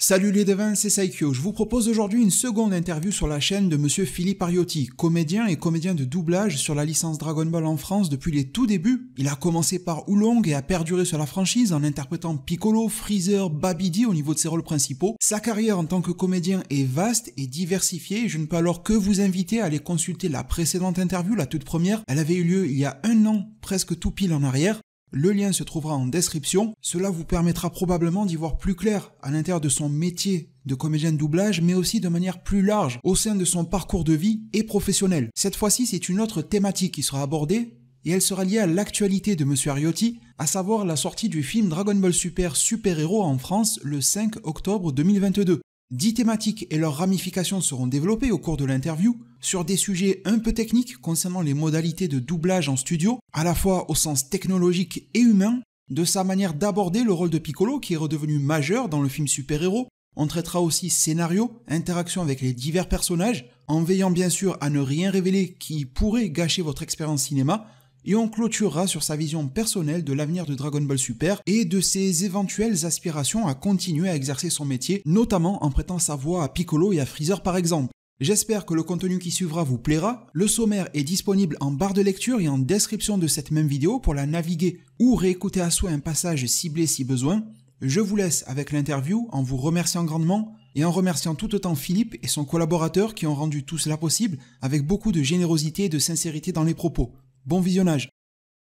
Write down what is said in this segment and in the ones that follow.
Salut les devins, c'est Saikyo. Je vous propose aujourd'hui une seconde interview sur la chaîne de monsieur Philippe Ariotti, comédien et comédien de doublage sur la licence Dragon Ball en France depuis les tout débuts. Il a commencé par Oolong et a perduré sur la franchise en interprétant Piccolo, Freezer, Babidi au niveau de ses rôles principaux. Sa carrière en tant que comédien est vaste et diversifiée et je ne peux alors que vous inviter à aller consulter la précédente interview, la toute première. Elle avait eu lieu il y a un an, presque tout pile en arrière. Le lien se trouvera en description. Cela vous permettra probablement d'y voir plus clair à l'intérieur de son métier de comédien de doublage, mais aussi de manière plus large au sein de son parcours de vie et professionnel. Cette fois-ci, c'est une autre thématique qui sera abordée et elle sera liée à l'actualité de monsieur Ariotti, à savoir la sortie du film Dragon Ball Super Super Héros en France le 5 octobre 2022. 10 thématiques et leurs ramifications seront développées au cours de l'interview sur des sujets un peu techniques concernant les modalités de doublage en studio, à la fois au sens technologique et humain, de sa manière d'aborder le rôle de Piccolo qui est redevenu majeur dans le film Super Héros. On traitera aussi scénario, interaction avec les divers personnages, en veillant bien sûr à ne rien révéler qui pourrait gâcher votre expérience cinéma, et on clôturera sur sa vision personnelle de l'avenir de Dragon Ball Super et de ses éventuelles aspirations à continuer à exercer son métier, notamment en prêtant sa voix à Piccolo et à Freezer par exemple. J'espère que le contenu qui suivra vous plaira. Le sommaire est disponible en barre de lecture et en description de cette même vidéo pour la naviguer ou réécouter à souhait un passage ciblé si besoin. Je vous laisse avec l'interview en vous remerciant grandement et en remerciant tout autant Philippe et son collaborateur qui ont rendu tout cela possible avec beaucoup de générosité et de sincérité dans les propos. Bon visionnage.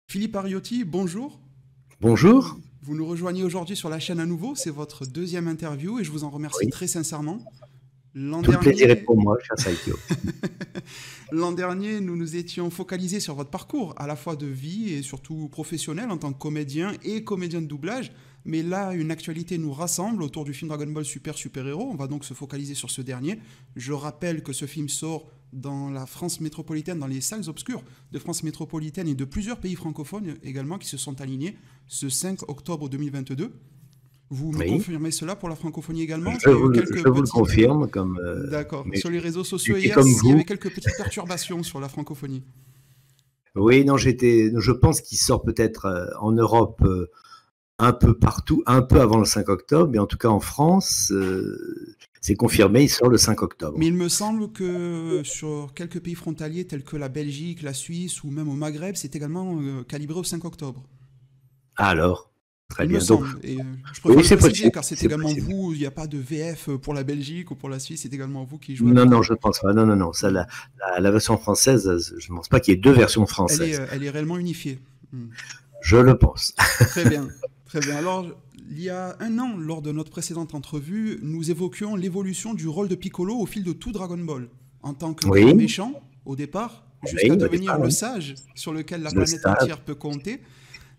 Philippe Ariotti, bonjour. Bonjour. Vous nous rejoignez aujourd'hui sur la chaîne à nouveau, c'est votre deuxième interview et je vous en remercie très sincèrement. Tout le plaisir est pour moi, cher Saikyo. L'an dernier, nous nous étions focalisés sur votre parcours, à la fois de vie et surtout professionnel en tant que comédien et comédien de doublage. Mais là, une actualité nous rassemble autour du film Dragon Ball Super Super Héros. On va donc se focaliser sur ce dernier. Je rappelle que ce film sort dans la France métropolitaine, dans les salles obscures de France métropolitaine et de plusieurs pays francophones également qui se sont alignés ce 5 octobre 2022. Vous me confirmez cela pour la francophonie également? Je vous le confirme. D'accord. Sur les réseaux sociaux hier, il y avait quelques petites perturbations sur la francophonie. Oui, non, je pense qu'il sort peut-être en Europe un peu partout, un peu avant le 5 octobre, mais en tout cas en France, c'est confirmé, il sort le 5 octobre. Mais il me semble que sur quelques pays frontaliers tels que la Belgique, la Suisse ou même au Maghreb, c'est également calibré au 5 octobre. Alors très bien. Donc, je préfère le préciser car c'est également vous, il n'y a pas de VF pour la Belgique ou pour la Suisse, c'est également vous qui jouez. Non, je ne pense pas. Non. Ça, la version française, je ne pense pas qu'il y ait deux versions françaises. Elle est réellement unifiée. Je le pense. Très bien. Alors, il y a un an, lors de notre précédente entrevue, nous évoquions l'évolution du rôle de Piccolo au fil de tout Dragon Ball. En tant que méchant, au départ, jusqu'à devenir le sage sur lequel la planète entière peut compter.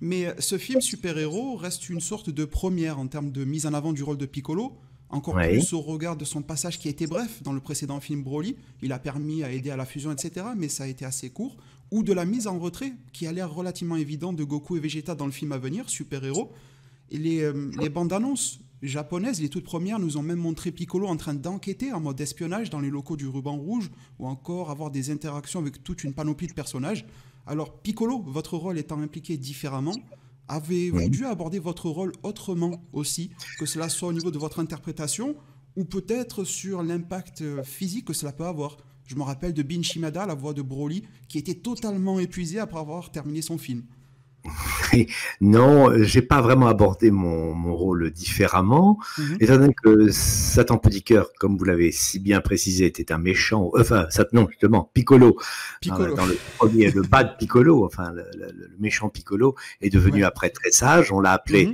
Mais ce film Super Héros reste une sorte de première en termes de mise en avant du rôle de Piccolo, encore plus au regard de son passage qui a été bref dans le précédent film Broly. Il a permis à aider à la fusion, etc., mais ça a été assez court. Ou de la mise en retrait, qui a l'air relativement évidente de Goku et Vegeta dans le film à venir, Super Héros. Et les bandes annonces japonaises, les toutes premières, nous ont même montré Piccolo en train d'enquêter en mode espionnage dans les locaux du Ruban Rouge, ou encore avoir des interactions avec toute une panoplie de personnages. Alors, Piccolo, votre rôle étant impliqué différemment, avez-vous dû aborder votre rôle autrement aussi, que cela soit au niveau de votre interprétation, ou peut-être sur l'impact physique que cela peut avoir? Je me rappelle de Bin Shimada, la voix de Broly, qui était totalement épuisé après avoir terminé son film. Non, j'ai pas vraiment abordé mon rôle différemment, étant donné que Satan Petit Cœur, comme vous l'avez si bien précisé, était un méchant, non, justement, Piccolo. Dans le premier, le bad Piccolo, enfin, le méchant Piccolo est devenu après très sage, on l'a appelé,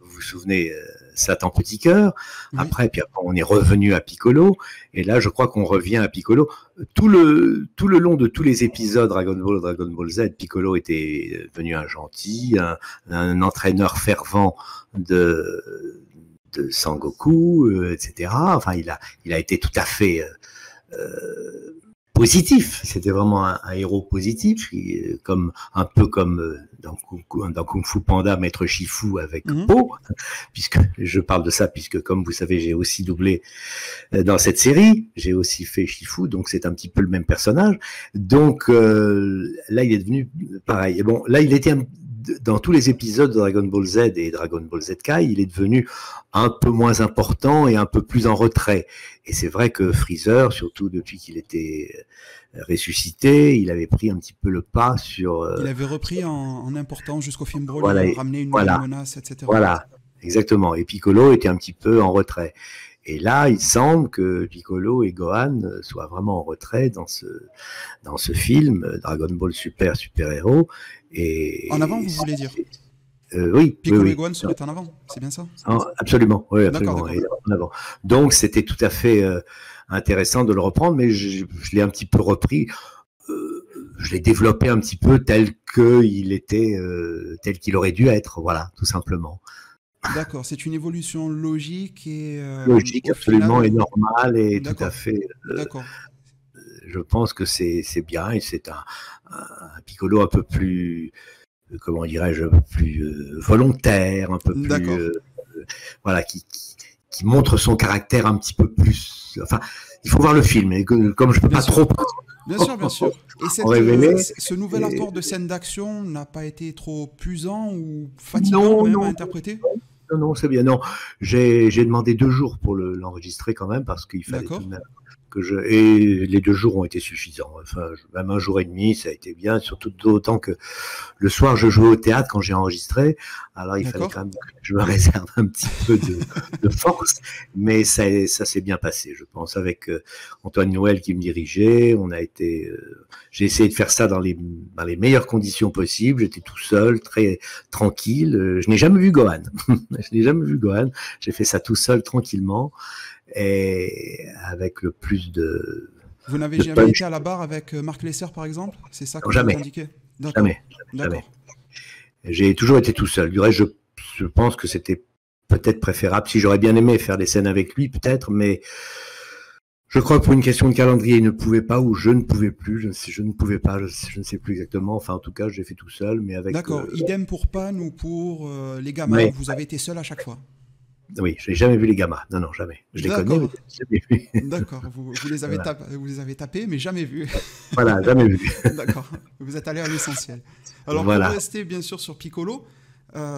vous vous souvenez, Satan Petit Cœur, après on est revenu à Piccolo, et là je crois qu'on revient à Piccolo. Tout le long de tous les épisodes Dragon Ball Z, Piccolo était devenu un gentil, un entraîneur fervent de Sangoku, etc. Enfin, il a été tout à fait positif. C'était vraiment un héros positif, un peu comme dans Kung Fu Panda, Maître Shifu avec Po, puisque je parle de ça, puisque comme vous savez, j'ai aussi doublé dans cette série, j'ai aussi fait Shifu, donc c'est un petit peu le même personnage. Donc là, il est devenu pareil. Et bon, là, il était dans tous les épisodes de Dragon Ball Z et Dragon Ball Z Kai, il est devenu un peu moins important et un peu plus en retrait. Et c'est vrai que Freezer, surtout depuis qu'il était ressuscité, il avait pris un petit peu le pas sur... il avait repris en importance jusqu'au film Broly, voilà, ramener une nouvelle menace, etc. Voilà, exactement. Et Piccolo était un petit peu en retrait. Et là, il semble que Piccolo et Gohan soient vraiment en retrait dans ce film, Dragon Ball Super Héros. Et en avant, vous voulez dire? Oui. Piccolo oui. et Gohan se mettent en avant, c'est bien ça? Absolument, oui, absolument. En avant. Donc, c'était tout à fait intéressant de le reprendre, mais je l'ai un petit peu repris. Je l'ai développé un petit peu tel qu'il était, tel qu'il aurait dû être, voilà, tout simplement. D'accord, c'est une évolution logique et logique, absolument, final... et normale, et tout à fait. D'accord. Je pense que c'est bien, et c'est un Piccolo un peu plus, comment dirais-je, un peu plus volontaire, un peu plus, voilà, qui montre son caractère un petit peu plus. Enfin, il faut voir le film, et comme je peux pas trop. Bien sûr. Et ce nouvel apport de scène d'action n'a pas été trop puisant ou fatigant même à interpréter? Non, c'est bien. Non, j'ai demandé 2 jours pour l'enregistrer quand même, parce qu'il fallait tout de même et les 2 jours ont été suffisants. Enfin, même 1 jour et demi, ça a été bien, surtout d'autant que le soir, je jouais au théâtre quand j'ai enregistré. Alors, il fallait quand même que je me réserve un petit peu de force, mais ça s'est bien passé, je pense, avec Antoine Noël qui me dirigeait. J'ai essayé de faire ça dans les meilleures conditions possibles. J'étais tout seul, très tranquille. Je n'ai jamais vu Gohan. J'ai fait ça tout seul, tranquillement. Et avec le plus de... Vous n'avez jamais été à la barre avec Marc Lesser, par exemple? C'est ça que vous indiquez? Jamais. J'ai toujours été tout seul. Du reste, je pense que c'était peut-être préférable. Si j'aurais bien aimé faire des scènes avec lui, peut-être, mais je crois que pour une question de calendrier, il ne pouvait pas, ou je ne pouvais plus. Je ne pouvais pas, je ne sais plus exactement. Enfin, en tout cas, j'ai fait tout seul, mais avec... D'accord. Idem pour Pan ou pour les gamins. Oui. Vous avez été seul à chaque fois? Oui, je n'ai jamais vu les gamins. Non, jamais. Je les connais, mais jamais vu. D'accord. Vous les avez tapés, mais jamais vus. Voilà, jamais vu. D'accord. Vous êtes allé à l'essentiel. Alors, pour rester bien sûr sur Piccolo,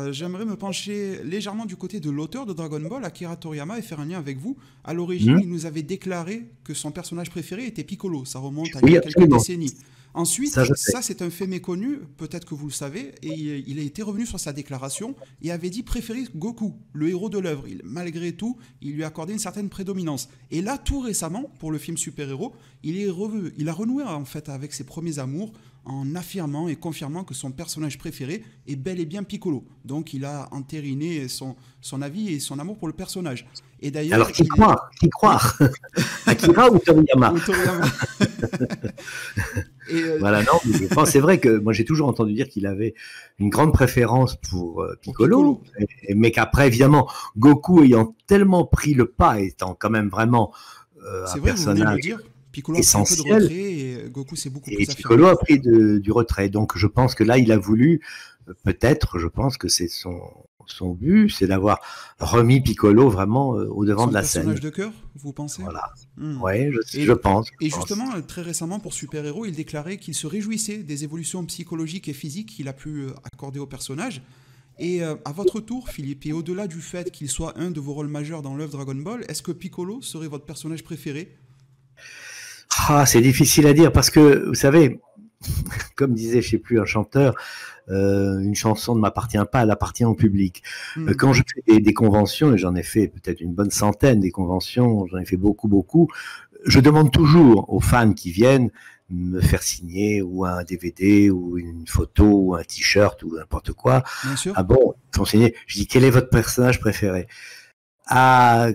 j'aimerais me pencher légèrement du côté de l'auteur de Dragon Ball, Akira Toriyama, et faire un lien avec vous. À l'origine, il nous avait déclaré que son personnage préféré était Piccolo. Ça remonte à quelques décennies. Ensuite, ça c'est un fait méconnu, peut-être que vous le savez, et il a été revenu sur sa déclaration et avait dit préférer Goku, le héros de l'œuvre. Malgré tout, il lui a accordé une certaine prédominance. Et là, tout récemment, pour le film Super Héros, il a renoué en fait avec ses premiers amours en affirmant et confirmant que son personnage préféré est bel et bien Piccolo. Donc il a entériné son avis et son amour pour le personnage. Et d'ailleurs, alors qui croire Akira ou Toriyama? Voilà, non, mais je pense, c'est vrai que moi j'ai toujours entendu dire qu'il avait une grande préférence pour Piccolo. Mais qu'après, évidemment, Goku ayant tellement pris le pas, étant quand même vraiment un personnage Piccolo essentiel, a pris un peu de retrait et Goku s'est beaucoup plus affirmé. Piccolo a pris du retrait, donc je pense que là il a voulu, je pense que c'est son but, c'est d'avoir remis Piccolo vraiment au devant de la scène. Son personnage de cœur, vous pensez? Voilà. Ouais, je pense. Et justement, très récemment, pour Super Héros, il déclarait qu'il se réjouissait des évolutions psychologiques et physiques qu'il a pu accorder au personnage. Et à votre tour, Philippe, et au-delà du fait qu'il soit un de vos rôles majeurs dans l'œuvre Dragon Ball, est-ce que Piccolo serait votre personnage préféré? C'est difficile à dire parce que, vous savez, comme disait, je sais plus, un chanteur, une chanson ne m'appartient pas, elle appartient au public. Quand je fais des conventions, et j'en ai fait peut-être une bonne centaine des conventions, j'en ai fait beaucoup, je demande toujours aux fans qui viennent me faire signer ou un DVD ou une photo ou un t-shirt ou n'importe quoi. Bien sûr. Ah bon, ils sont signés. Je dis, quel est votre personnage préféré? À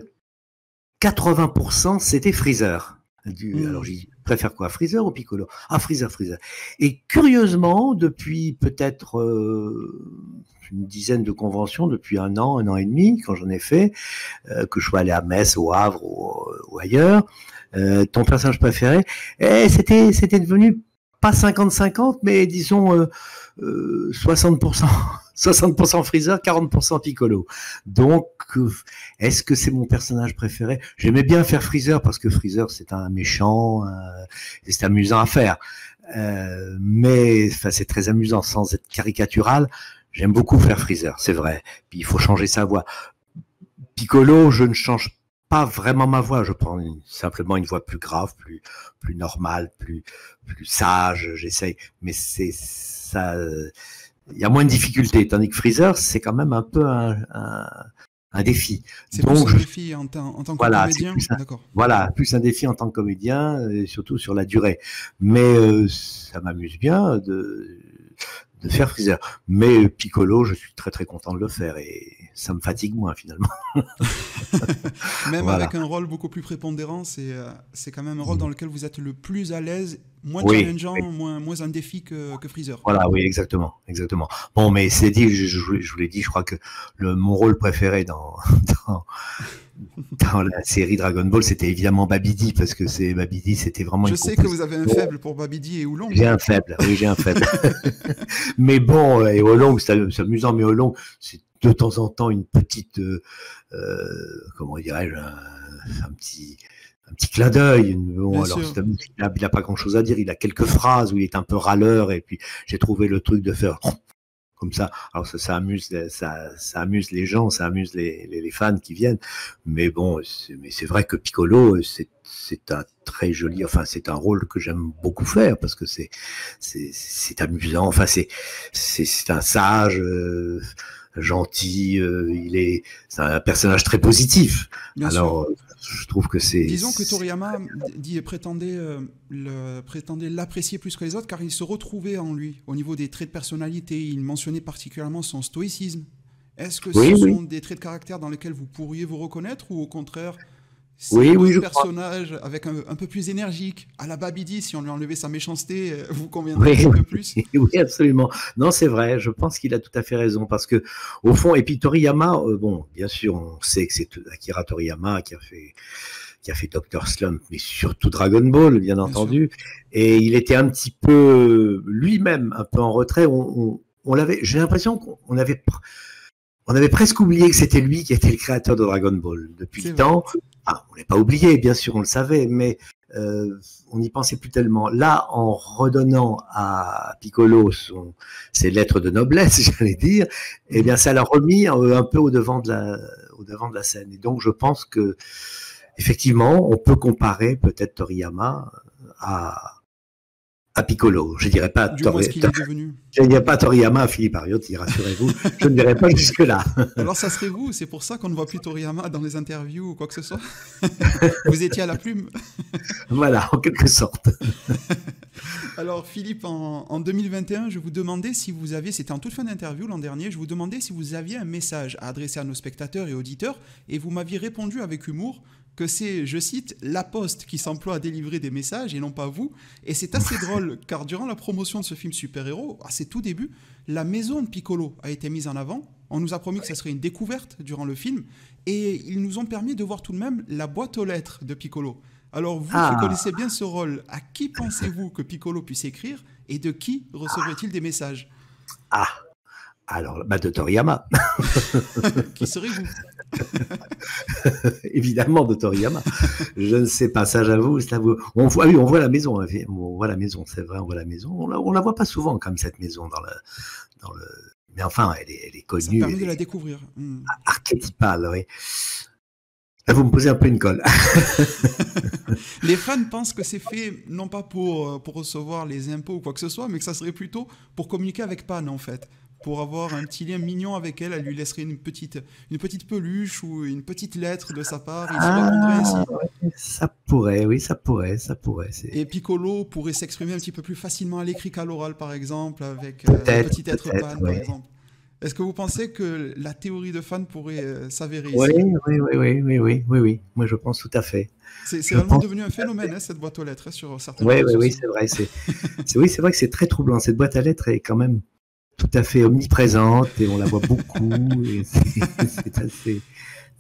80%, c'était Freezer. Alors j'ai dit, préfère quoi, Freezer ou Piccolo? Ah, Freezer. Et curieusement, depuis peut-être une dizaine de conventions, depuis un an et demi, quand j'en ai fait, que je sois allé à Metz, au Havre ou ailleurs, ton personnage préféré, c'était devenu pas 50-50, mais disons 60%. 60% Freezer, 40% Piccolo. Donc, est-ce que c'est mon personnage préféré? J'aimais bien faire Freezer parce que Freezer, c'est un méchant, c'est amusant à faire. Mais c'est très amusant sans être caricatural. j'aime beaucoup faire Freezer, c'est vrai. Puis il faut changer sa voix. Piccolo, je ne change pas vraiment ma voix. Je prends simplement une voix plus grave, plus normale, plus sage. J'essaye, mais c'est ça. Il y a moins de difficultés. Tandis que Freezer, c'est quand même un peu un défi. C'est plus un défi en tant que comédien. Voilà, plus un défi en tant que comédien, et surtout sur la durée. Mais ça m'amuse bien de faire Freezer. Mais Piccolo, je suis très très content de le faire et ça me fatigue moins finalement. Même avec un rôle beaucoup plus prépondérant, c'est quand même un rôle dans lequel vous êtes le plus à l'aise, moins challengeant, moins un défi que Freezer. Voilà, oui, exactement. Bon, mais c'est dit, je vous l'ai dit, je crois que mon rôle préféré dans la série Dragon Ball, c'était évidemment Babidi, parce que Babidi, c'était vraiment... Je sais que vous avez un faible pour Babidi et Oolong. J'ai un faible. Mais bon, et Oolong, c'est amusant, mais Oolong, c'est de temps en temps une petite, comment dirais-je, un petit clin d'œil. Bon, alors, il n'a pas grand-chose à dire, il a quelques phrases où il est un peu râleur, et puis j'ai trouvé le truc de faire... comme ça. Alors ça amuse les gens, ça amuse les fans qui viennent. Mais bon, c'est vrai que Piccolo, c'est un très joli, enfin c'est un rôle que j'aime beaucoup faire parce que c'est amusant. Enfin c'est un sage, gentil. C'est un personnage très positif. Bien Alors sûr. Je trouve que c'est... Disons que Toriyama prétendait l'apprécier plus que les autres car il se retrouvait en lui. Au niveau des traits de personnalité, il mentionnait particulièrement son stoïcisme. Est-ce que ce sont des traits de caractère dans lesquels vous pourriez vous reconnaître ou au contraire, c'est un personnage avec un peu plus énergique, à la Babidi, si on lui enlevait sa méchanceté, vous conviendrait un peu plus? Oui, absolument. Non, c'est vrai, je pense qu'il a tout à fait raison, parce que, au fond, et puis Toriyama, bon, bien sûr, on sait que c'est Akira Toriyama qui a fait Dr. Slump, mais surtout Dragon Ball, bien entendu, et il était un petit peu, lui-même, un peu en retrait. J'ai l'impression qu'on avait presque oublié que c'était lui qui était le créateur de Dragon Ball. Depuis le temps, on l'a pas oublié, bien sûr, on le savait, mais on n'y pensait plus tellement. Là, en redonnant à Piccolo ses lettres de noblesse, j'allais dire, eh bien, ça l'a remis un peu au devant de la scène. Et donc, je pense que, effectivement, on peut comparer peut-être Toriyama à Piccolo. Je dirais pas Toriyama à Philippe Ariotti, rassurez-vous. Je ne dirais pas jusque-là. Alors ça serait vous, c'est pour ça qu'on ne voit plus Toriyama dans les interviews ou quoi que ce soit. Vous étiez à la plume. Voilà, en quelque sorte. Alors Philippe, en 2021, je vous demandais si vous aviez, c'était en toute fin d'interview l'an dernier, je vous demandais si vous aviez un message à adresser à nos spectateurs et auditeurs, et vous m'aviez répondu avec humour que c'est, je cite, la Poste qui s'emploie à délivrer des messages et non pas vous. Et c'est assez drôle, car durant la promotion de ce film super-héros, à ses tout débuts, la maison de Piccolo a été mise en avant. On nous a promis que ça serait une découverte durant le film, et ils nous ont permis de voir tout de même la boîte aux lettres de Piccolo. Alors vous qui connaissez bien ce rôle, à qui pensez-vous que Piccolo puisse écrire, et de qui recevrait-il des messages? Alors, de Toriyama. Qui serez-vous? Évidemment, de Toriyama. Je ne sais pas, ça j'avoue. On voit la maison. On voit la maison, c'est vrai, on voit la maison. On la voit pas souvent comme cette maison dans le. Mais enfin, elle est connue. Ça permet de la découvrir. Archétypale, oui. Là, vous me posez un peu une colle. Les fans pensent que c'est fait, non pas pour recevoir les impôts ou quoi que ce soit, mais que ça serait plutôt pour communiquer avec Pan, en fait. Pour avoir un petit lien mignon avec elle, elle lui laisserait une petite peluche ou une petite lettre de sa part, il se répondrait ainsi. Ça pourrait, oui, ça pourrait. Et Piccolo pourrait s'exprimer un petit peu plus facilement à l'écrit qu'à l'oral, par exemple, avec un petit être Pan, par exemple. Est-ce que vous pensez que la théorie de Fan pourrait s'avérer ici? Oui. Moi, je pense tout à fait. C'est vraiment devenu un phénomène, cette boîte aux lettres, sur certaines réseaux sociaux. C'est vrai. C'est vrai que c'est très troublant. Cette boîte à lettres est quand même tout à fait omniprésente et on la voit beaucoup. Et c'est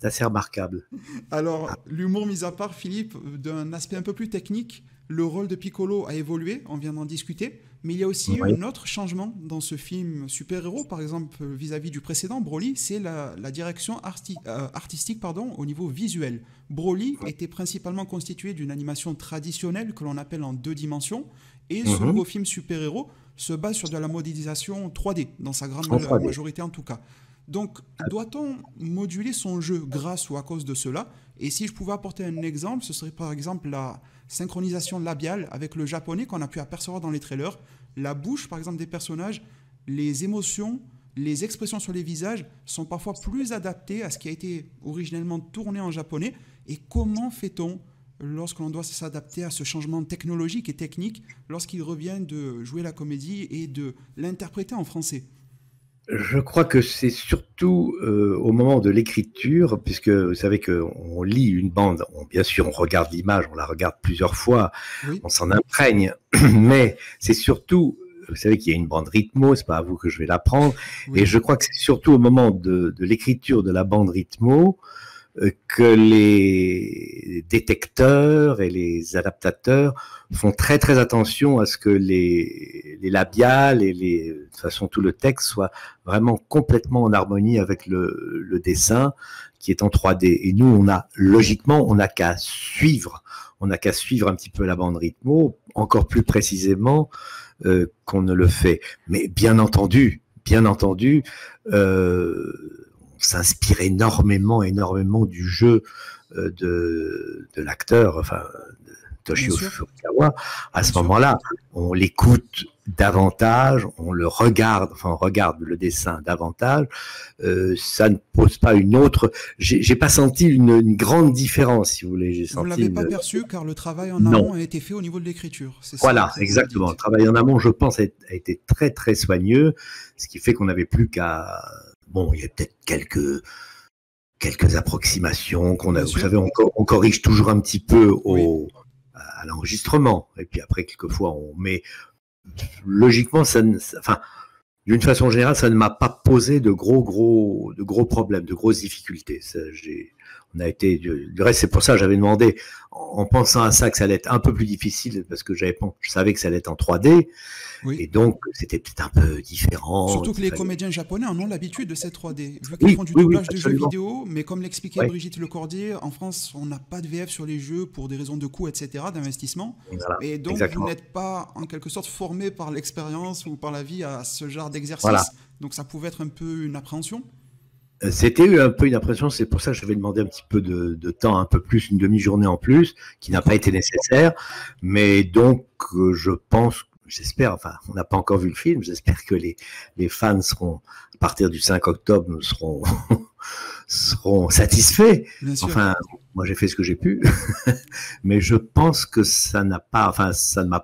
assez remarquable. Alors, l'humour mis à part, Philippe, d'un aspect un peu plus technique, Le rôle de Piccolo a évolué, on vient d'en discuter, mais il y a aussi un autre changement dans ce film super-héros, par exemple vis-à-vis du précédent, Broly, c'est la direction artistique au niveau visuel. Broly était principalement constitué d'une animation traditionnelle que l'on appelle en 2 dimensions, et ce nouveau film super-héros se base sur de la modélisation 3D, dans sa grande majorité en tout cas. Donc, doit-on moduler son jeu grâce ou à cause de cela? Et si je pouvais apporter un exemple, ce serait par exemple la synchronisation labiale avec le japonais qu'on a pu apercevoir dans les trailers. La bouche, par exemple, des personnages, les émotions, les expressions sur les visages sont parfois plus adaptées à ce qui a été originellement tourné en japonais. Et comment fait-on lorsqu'on doit s'adapter à ce changement technologique et technique lorsqu'il revient de jouer la comédie et de l'interpréter en français? Je crois que c'est surtout au moment de l'écriture, puisque vous savez qu'on lit une bande, bien sûr on regarde l'image, on la regarde plusieurs fois, on s'en imprègne, mais c'est surtout, vous savez qu'il y a une bande rythmo, c'est pas à vous que je vais l'apprendre, et je crois que c'est surtout au moment de l'écriture de la bande rythmo que les détecteurs et les adaptateurs font très très attention à ce que les labiales et de toute façon tout le texte soit vraiment complètement en harmonie avec le dessin qui est en 3D. Et nous, on n'a qu'à suivre un petit peu la bande rythmo, encore plus précisément qu'on ne le fait. Mais bien entendu, on s'inspire énormément du jeu de l'acteur, enfin, Toshio Furukawa. À ce moment-là, on l'écoute davantage, on regarde le dessin davantage. Ça ne pose pas une autre. J'ai pas senti une grande différence, si vous voulez. Vous ne l'avez pas perçu car le travail en amont a été fait au niveau de l'écriture. Voilà, exactement. Le travail en amont, je pense, a été très très soigneux, ce qui fait qu'on n'avait plus qu'à. Bon, il y a peut-être quelques approximations vous savez, on corrige toujours un petit peu à l'enregistrement. Et puis après, quelquefois, mais logiquement, d'une façon générale, ça ne m'a pas posé de gros problèmes, de grosses difficultés. On a été, du reste, c'est pour ça que j'avais demandé, en pensant à ça, que ça allait être un peu plus difficile, parce que je savais que ça allait être en 3D, et donc c'était peut-être un peu différent. Surtout que les comédiens japonais en ont l'habitude de ces 3D. Vu qu'ils font du doublage de jeux vidéo, mais comme l'expliquait Brigitte Lecordier, en France, on n'a pas de VF sur les jeux pour des raisons de coût, etc., d'investissement. Voilà, et donc, vous n'êtes pas, en quelque sorte, formé par l'expérience ou par la vie à ce genre d'exercice. Voilà. Donc, ça pouvait être un peu une appréhension. C'était un peu une impression, c'est pour ça que j'avais demandé un petit peu de temps, un peu plus, une demi-journée en plus, qui n'a pas été nécessaire. Mais donc, j'espère, enfin, on n'a pas encore vu le film, j'espère que les fans seront, à partir du 5 octobre, seront satisfaits. Enfin, moi j'ai fait ce que j'ai pu, mais je pense que ça ne m'a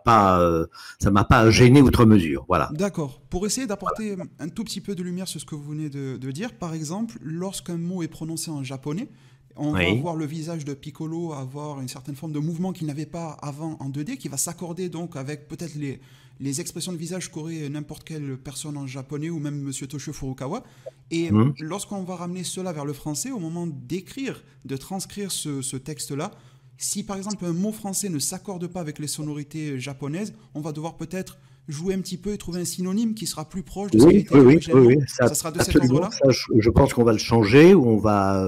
pas gêné outre mesure. Voilà. D'accord. Pour essayer d'apporter un tout petit peu de lumière sur ce que vous venez de dire, par exemple, lorsqu'un mot est prononcé en japonais, on va voir le visage de Piccolo avoir une certaine forme de mouvement qu'il n'avait pas avant en 2D, qui va s'accorder donc avec peut-être les expressions de visage qu'aurait n'importe quelle personne en japonais ou même Monsieur Toshio Furukawa. Et lorsqu'on va ramener cela vers le français, au moment d'écrire, de transcrire ce texte-là, si par exemple un mot français ne s'accorde pas avec les sonorités japonaises, on va devoir peut-être jouer un petit peu et trouver un synonyme qui sera plus proche de ce qui a été originellement. Oui. Ça sera de cet ordre-là. Je pense qu'on va le changer ou on va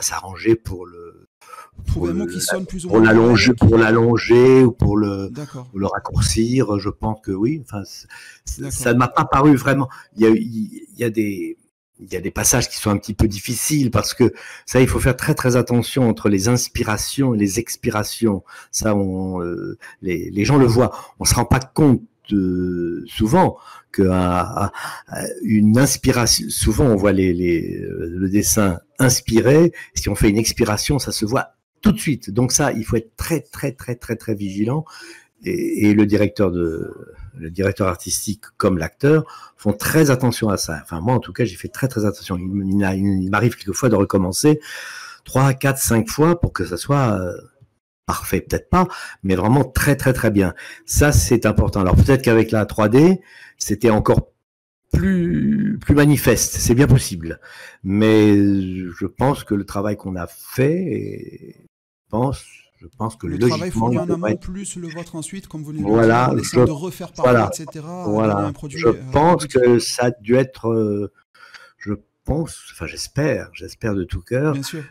s'arranger pour un mot qui sonne plus ou moins pour l'allonger ou pour le raccourcir. Je pense que oui. Enfin, ça ne m'a pas paru vraiment. Il y a des passages qui sont un petit peu difficiles parce que ça, il faut faire très très attention entre les inspirations et les expirations. Ça, les gens le voient. On se rend pas compte souvent que une inspiration, souvent on voit le dessin inspiré. Si on fait une expiration, ça se voit tout de suite. Donc ça, il faut être très très très très très vigilant. Et le directeur artistique comme l'acteur font très attention à ça. Enfin, moi, en tout cas, j'ai fait très, très attention. Il m'arrive quelquefois de recommencer 3, 4, 5 fois pour que ça soit parfait, peut-être pas, mais vraiment très, très, très bien. Ça, c'est important. Alors, peut-être qu'avec la 3D, c'était encore plus manifeste. C'est bien possible. Mais je pense que le travail qu'on a fait, Je pense que le logiquement, travail fourni en amont plus le vôtre ensuite, comme vous l'avez dit, en essayant de refaire parler, etc. Voilà. Un produit, Je pense que ça a dû être, je pense, enfin j'espère de tout cœur. Bien sûr.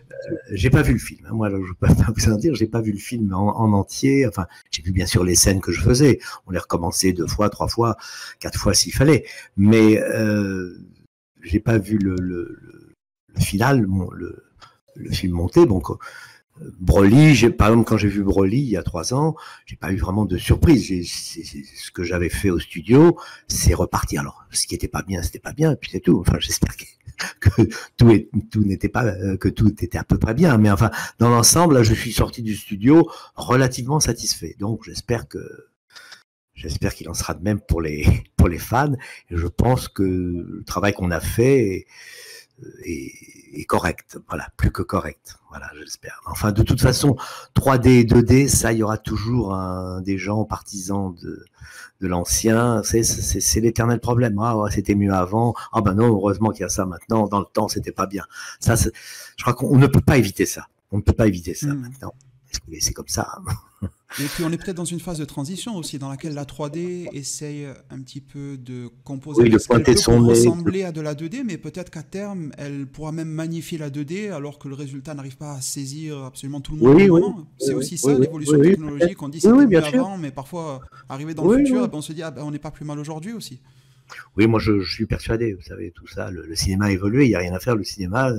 J'ai pas vu le film. Hein. Moi, je peux pas vous en dire, j'ai pas vu le film en entier. Enfin, j'ai vu bien sûr les scènes que je faisais. On les recommençait 2 fois, 3 fois, 4 fois s'il fallait. Mais j'ai pas vu le final, le film monté. Donc Broly, par exemple, quand j'ai vu Broly il y a 3 ans, j'ai pas eu vraiment de surprise. Ce que j'avais fait au studio, c'est reparti. Alors, ce qui était pas bien, c'était pas bien, et puis c'est tout. Enfin, j'espère que tout n'était pas, que tout était à peu près bien. Mais enfin, dans l'ensemble, là, je suis sorti du studio relativement satisfait. Donc, j'espère qu'il en sera de même pour les fans. Et je pense que le travail qu'on a fait est correct, voilà, plus que correct, voilà, j'espère. Enfin, de toute façon, 3D et 2D, ça, il y aura toujours des gens partisans de l'ancien, c'est l'éternel problème. Ah ouais, c'était mieux avant, ah ben non, heureusement qu'il y a ça maintenant, dans le temps, c'était pas bien. Ça, je crois qu'on ne peut pas éviter ça, maintenant. C'est comme ça. Et puis on est peut-être dans une phase de transition aussi, dans laquelle la 3D essaye un petit peu de composer de pointer son nez, ressembler à de la 2D, mais peut-être qu'à terme, elle pourra même magnifier la 2D, alors que le résultat n'arrive pas à saisir absolument tout le monde. C'est aussi ça, l'évolution technologique. On dit c'était mieux avant, mais parfois, arriver dans le futur, on se dit, on n'est pas plus mal aujourd'hui aussi. Oui, moi je suis persuadé, vous savez, tout ça, le cinéma a évolué, il n'y a rien à faire, le cinéma,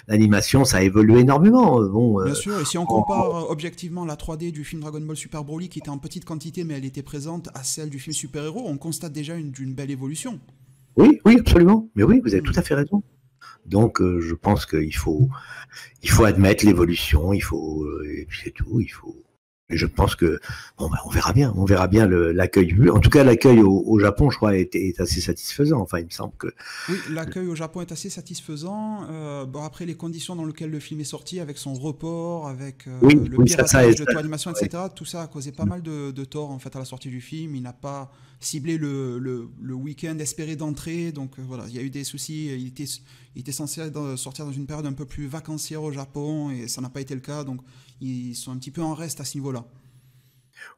l'animation, ça a évolué énormément. Bien sûr, et si on compare objectivement la 3D du film Dragon Ball Super Broly, qui était en petite quantité, mais elle était présente, à celle du film Super Héros, on constate déjà une belle évolution. Oui, absolument, mais oui, vous avez tout à fait raison. Donc je pense qu'il faut admettre l'évolution, et puis c'est tout, Et je pense que on verra bien l'accueil. En tout cas, l'accueil au Japon, je crois, est assez satisfaisant. Enfin, il me semble que. Oui, l'accueil au Japon est assez satisfaisant. Après, les conditions dans lesquelles le film est sorti, avec son report, avec le piratage de l'animation, etc., tout ça a causé pas mal de tort en fait à la sortie du film. Il n'a pas ciblé le week-end espéré d'entrée, donc voilà, il y a eu des soucis. Il était censé sortir dans une période un peu plus vacancière au Japon et ça n'a pas été le cas, donc ils sont un petit peu en reste à ce niveau-là.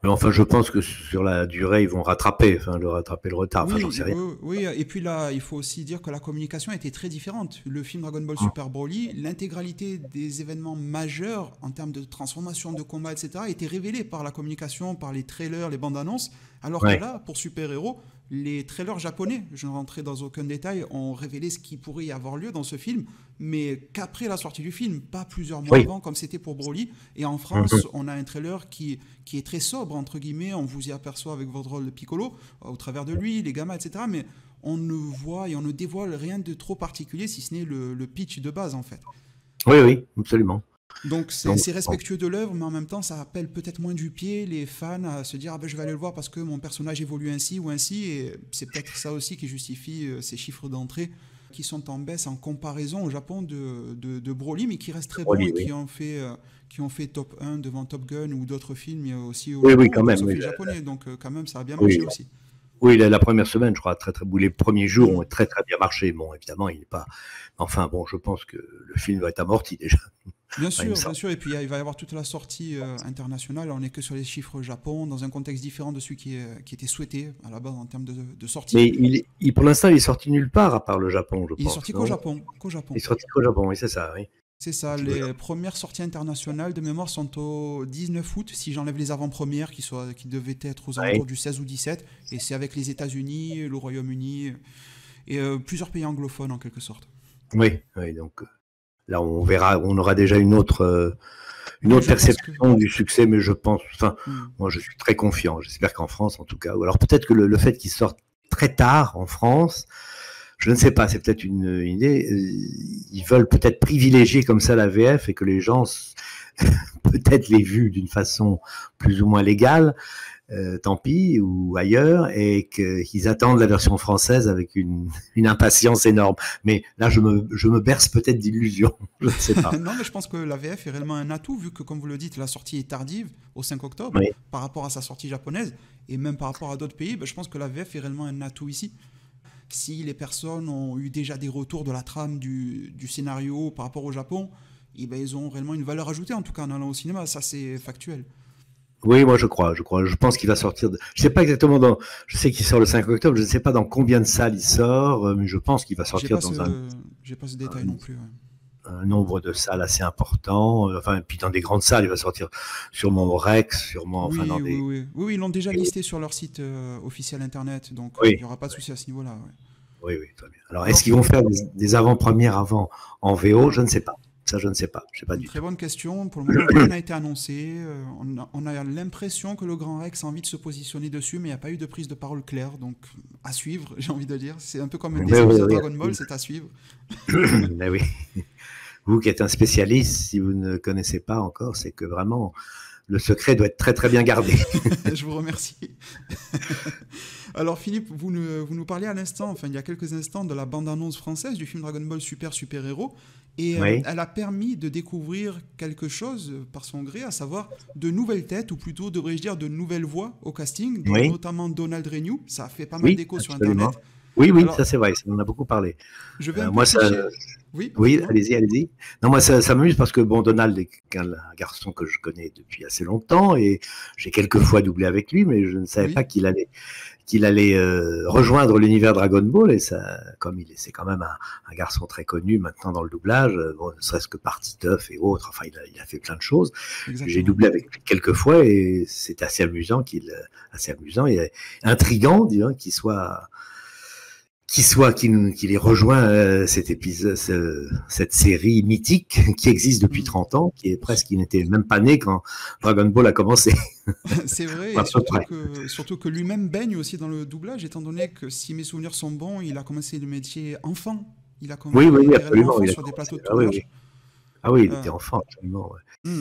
Enfin, je pense que sur la durée, ils vont rattraper le retard. Enfin, j'en sais rien. Oui, et puis là, il faut aussi dire que la communication était très différente. Le film Dragon Ball Super Broly, l'intégralité des événements majeurs en termes de transformation, de combat, etc., était révélée par la communication, par les trailers, les bandes annonces, alors que là, pour Super Héros, les trailers japonais, je ne rentrais dans aucun détail, ont révélé ce qui pourrait y avoir lieu dans ce film, mais qu'après la sortie du film, pas plusieurs mois avant, comme c'était pour Broly. Et en France, on a un trailer qui est très sobre, entre guillemets, on vous y aperçoit avec votre rôle de Piccolo, au travers de lui, les gamins, etc., mais on ne voit et on ne dévoile rien de trop particulier, si ce n'est le pitch de base, en fait. Oui, absolument. Donc c'est respectueux de l'œuvre, mais en même temps, ça appelle peut-être moins du pied les fans à se dire je vais aller le voir parce que mon personnage évolue ainsi ou ainsi, et c'est peut-être ça aussi qui justifie ces chiffres d'entrée qui sont en baisse en comparaison au Japon de Broly, mais qui restent très bons et qui ont fait top 1 devant Top Gun ou d'autres films aussi au Japon, quand même, japonais, donc quand même ça a bien marché aussi. Oui, la première semaine, je crois, les premiers jours ont très très bien marché. Bon, évidemment, il n'est pas. Enfin, bon, je pense que le film va être amorti déjà. Bien sûr, et puis il va y avoir toute la sortie internationale. On n'est que sur les chiffres Japon, dans un contexte différent de celui qui était souhaité à la base en termes de sortie. Mais pour l'instant, il est sorti nulle part à part le Japon, je pense. Il est sorti qu'au Japon. Il est sorti qu'au Japon, oui, c'est ça, oui. C'est ça, les premières sorties internationales de mémoire sont au 19 août, si j'enlève les avant-premières qui devaient être aux alentours du 16 ou 17, et c'est avec les États-Unis, le Royaume-Uni et plusieurs pays anglophones en quelque sorte. Oui, donc là on verra, on aura déjà une autre perception du succès, mais je pense, moi je suis très confiant, j'espère qu'en France en tout cas, ou alors peut-être que le fait qu'il sorte très tard en France, je ne sais pas, c'est peut-être une idée. Ils veulent peut-être privilégier comme ça la VF et que les gens peut-être l'aient vu d'une façon plus ou moins légale, tant pis, ou ailleurs, et qu'ils attendent la version française avec une impatience énorme. Mais là, je me berce peut-être d'illusions, je ne sais pas. Non, mais je pense que la VF est réellement un atout, vu que, comme vous le dites, la sortie est tardive, au 5 octobre, par rapport à sa sortie japonaise, et même par rapport à d'autres pays, je pense que la VF est réellement un atout ici. Si les personnes ont eu déjà des retours de la trame du scénario par rapport au Japon, ils ont réellement une valeur ajoutée, en tout cas en allant au cinéma. Ça, c'est factuel. Oui, moi je crois. Je pense qu'il va sortir. Je sais pas exactement je sais qu'il sort le 5 octobre. Je ne sais pas dans combien de salles il sort, mais je pense qu'il va sortir j'ai pas ce détail non plus. Ouais. Un nombre de salles assez important. Enfin, puis dans des grandes salles, il va sortir sûrement au Rex, sûrement. Oui, enfin, dans oui, ils l'ont déjà listé sur leur site officiel internet, donc il n'y aura pas de souci à ce niveau-là. Ouais. Oui, très bien. Alors, est-ce qu'ils vont faire des avant-premières en VO? Je ne sais pas. Ça, je ne sais pas. Je sais pas du tout. Très bonne question. Pour le moment, rien n'a été annoncé. On a l'impression que le Grand Rex a envie de se positionner dessus, mais il n'y a pas eu de prise de parole claire. Donc, à suivre, j'ai envie de dire. C'est un peu comme un des épisodes Dragon Ball, c'est à suivre. Mais oui. Vous qui êtes un spécialiste, si vous ne connaissez pas encore, c'est que vraiment, le secret doit être très très bien gardé. Je vous remercie. Alors Philippe, vous nous parliez à l'instant, enfin il y a quelques instants, de la bande-annonce française du film Dragon Ball Super Héros. Et elle a permis de découvrir quelque chose par son gré, à savoir de nouvelles têtes, ou plutôt devrais-je dire de nouvelles voix au casting, notamment Donald Renew. Ça a fait pas mal d'écho sur Internet. Oui, alors, ça c'est vrai, ça en a beaucoup parlé. Je vais un peu Oui, allez-y. Non, moi ça m'amuse parce que Donald est un garçon que je connais depuis assez longtemps et j'ai quelques fois doublé avec lui, mais je ne savais pas qu'il allait rejoindre l'univers Dragon Ball, et ça, comme c'est quand même un garçon très connu maintenant dans le doublage, ne serait-ce que par Titeuf et autres, enfin il a fait plein de choses. Exactement. J'ai doublé avec lui quelques fois et c'est assez amusant et intriguant, disons, qu'il ait rejoint cet épisode, cette série mythique qui existe depuis 30 ans, qui n'était même pas né quand Dragon Ball a commencé. C'est vrai, et surtout que lui-même baigne aussi dans le doublage, étant donné que, si mes souvenirs sont bons, il a commencé le métier enfant. Il a commencé absolument, sur des plateaux de tournage. Ah oui, il était enfant, absolument. Ouais.